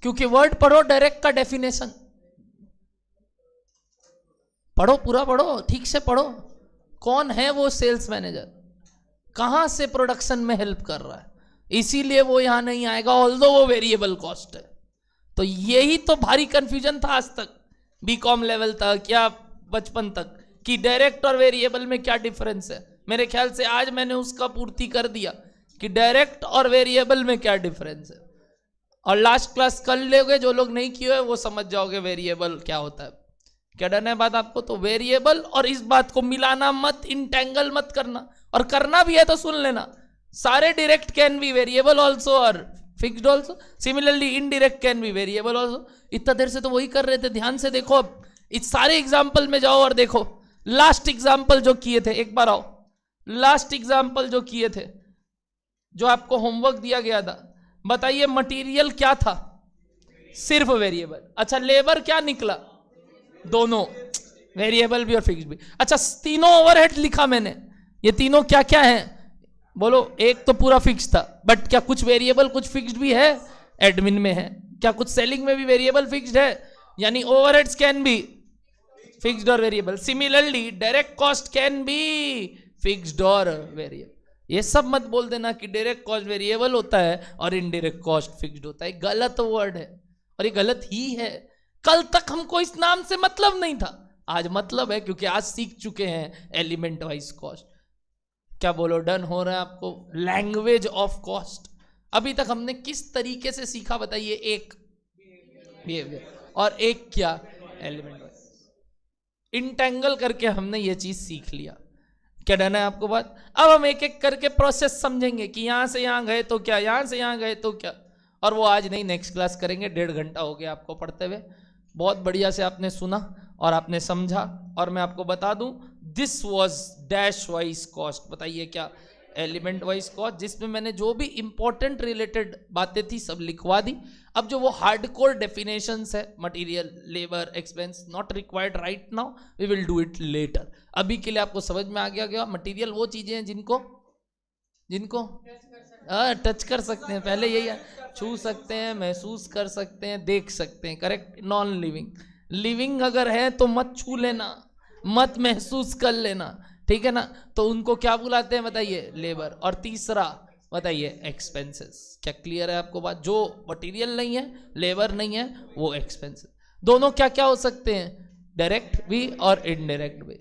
क्योंकि वर्ड पढ़ो, डायरेक्ट का डेफिनेशन पढ़ो, पूरा पढ़ो, ठीक से पढ़ो। कौन है वो सेल्स मैनेजर, कहां से प्रोडक्शन में हेल्प कर रहा है, इसीलिए वो यहां नहीं आएगा, ऑल्दो वो वेरिएबल कॉस्ट है। तो यही तो भारी कंफ्यूजन था आज तक, बीकॉम लेवल तक या बचपन तक, कि डायरेक्ट और वेरिएबल में क्या डिफरेंस है। मेरे ख्याल से आज मैंने उसका पूर्ति कर दिया कि डायरेक्ट और वेरिएबल में क्या डिफरेंस है। और लास्ट क्लास कर लोगे, जो लोग नहीं किए वो समझ जाओगे वेरिएबल क्या होता है। क्या डर है बात आपको? तो वेरिएबल और इस बात को मिलाना मत, इंटेंगल मत करना, और करना भी है तो सुन लेना, सारे direct can be variable also और fixed also, similarly indirect can be variable also. इतना देर से तो वही कर रहे थे, ध्यान से देखो। अब इस सारे एग्जाम्पल में जाओ और देखो, लास्ट एग्जाम्पल जो किए थे, एक बार आओ, लास्ट एग्जाम्पल जो किए थे, जो आपको होमवर्क दिया गया था, बताइए मटेरियल क्या था, सिर्फ वेरिएबल। अच्छा लेबर क्या निकला? दोनों, वेरिएबल भी और फिक्स्ड भी। अच्छा तीनों ओवरहेड लिखा मैंने, ये तीनों क्या क्या है बोलो? एक तो पूरा फिक्स था, बट क्या कुछ वेरिएबल कुछ फिक्स्ड भी है? एडमिन में है। क्या कुछ सेलिंग में भी वेरिएबल फिक्स्ड है? यानी ओवरहेड्स कैन बी फिक्स्ड और variable. Similarly direct cost can be fixed और वेरिएबल। ये सब मत बोल देना कि डायरेक्ट कॉस्ट वेरिएबल होता है और इनडायरेक्ट कॉस्ट फिक्स्ड होता है, गलत वर्ड है और ये गलत ही है। कल तक हमको इस नाम से मतलब नहीं था, आज मतलब है, क्योंकि आज सीख चुके हैं एलिमेंट वाइज कॉस्ट। क्या बोलो, डन हो रहा है आपको? लैंग्वेज ऑफ कॉस्ट अभी तक हमने किस तरीके से सीखा बताइए? एक बिहेवियर और एक क्या? Element wise. इंटेंगल करके हमने ये चीज सीख लिया। क्या डन है आपको बात? अब हम एक एक करके प्रोसेस समझेंगे कि यहां से यहां गए तो क्या, यहां से यहां गए तो क्या। और वो आज नहीं, नेक्स्ट क्लास करेंगे। 1.5 घंटा हो गया आपको पढ़ते हुए, बहुत बढ़िया से आपने सुना और आपने समझा। और मैं आपको बता दूं, this was dash wise cost. बताइए क्या? एलिमेंट वाइज कॉस्ट, जिसमें मैंने जो भी इंपॉर्टेंट रिलेटेड बातें थी सब लिखवा दी। अब जो वो हार्डकोर डेफिनेशंस है, material, labour, expense, not required right now, we will do it later. अभी के लिए आपको समझ में आ गया? मटेरियल वो चीजें हैं जिनको टच कर सकते हैं, पहले यही है, छू सकते हैं, महसूस कर सकते हैं, देख सकते हैं, करेक्ट। नॉन लिविंग, लिविंग अगर है तो मत छू लेना, मत महसूस कर लेना, ठीक है ना? तो उनको क्या बुलाते हैं बताइए? लेबर। और तीसरा बताइए? एक्सपेंसेस। क्या क्लियर है आपको बात? जो मटेरियल नहीं है, लेबर नहीं है, वो एक्सपेंसेस। दोनों क्या क्या हो सकते हैं? डायरेक्ट भी और इनडायरेक्ट भी।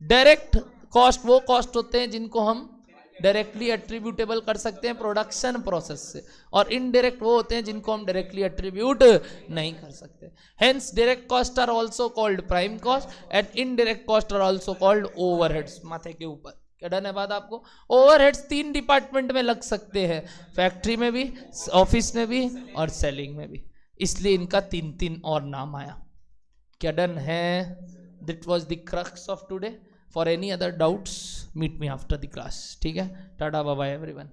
डायरेक्ट कॉस्ट वो कॉस्ट होते हैं जिनको हम डायरेक्टली एट्रीब्यूटेबल कर सकते हैं प्रोडक्शन प्रोसेस से, और इनडायरेक्ट वो होते हैं जिनको हम डायरेक्टली एट्रीब्यूट नहीं कर सकते। Hence direct cost are also called prime cost and indirect cost are also called overheads. माथे के ऊपर क्या डन है बात आपको? ओवरहेड्स 3 डिपार्टमेंट में लग सकते हैं, फैक्ट्री में भी, ऑफिस में भी और सेलिंग में भी, इसलिए इनका 3 और नाम आया। क्या डन है? That was the crux of today. For any other doubts, meet me after the class. ठीक है? Tata bye bye everyone.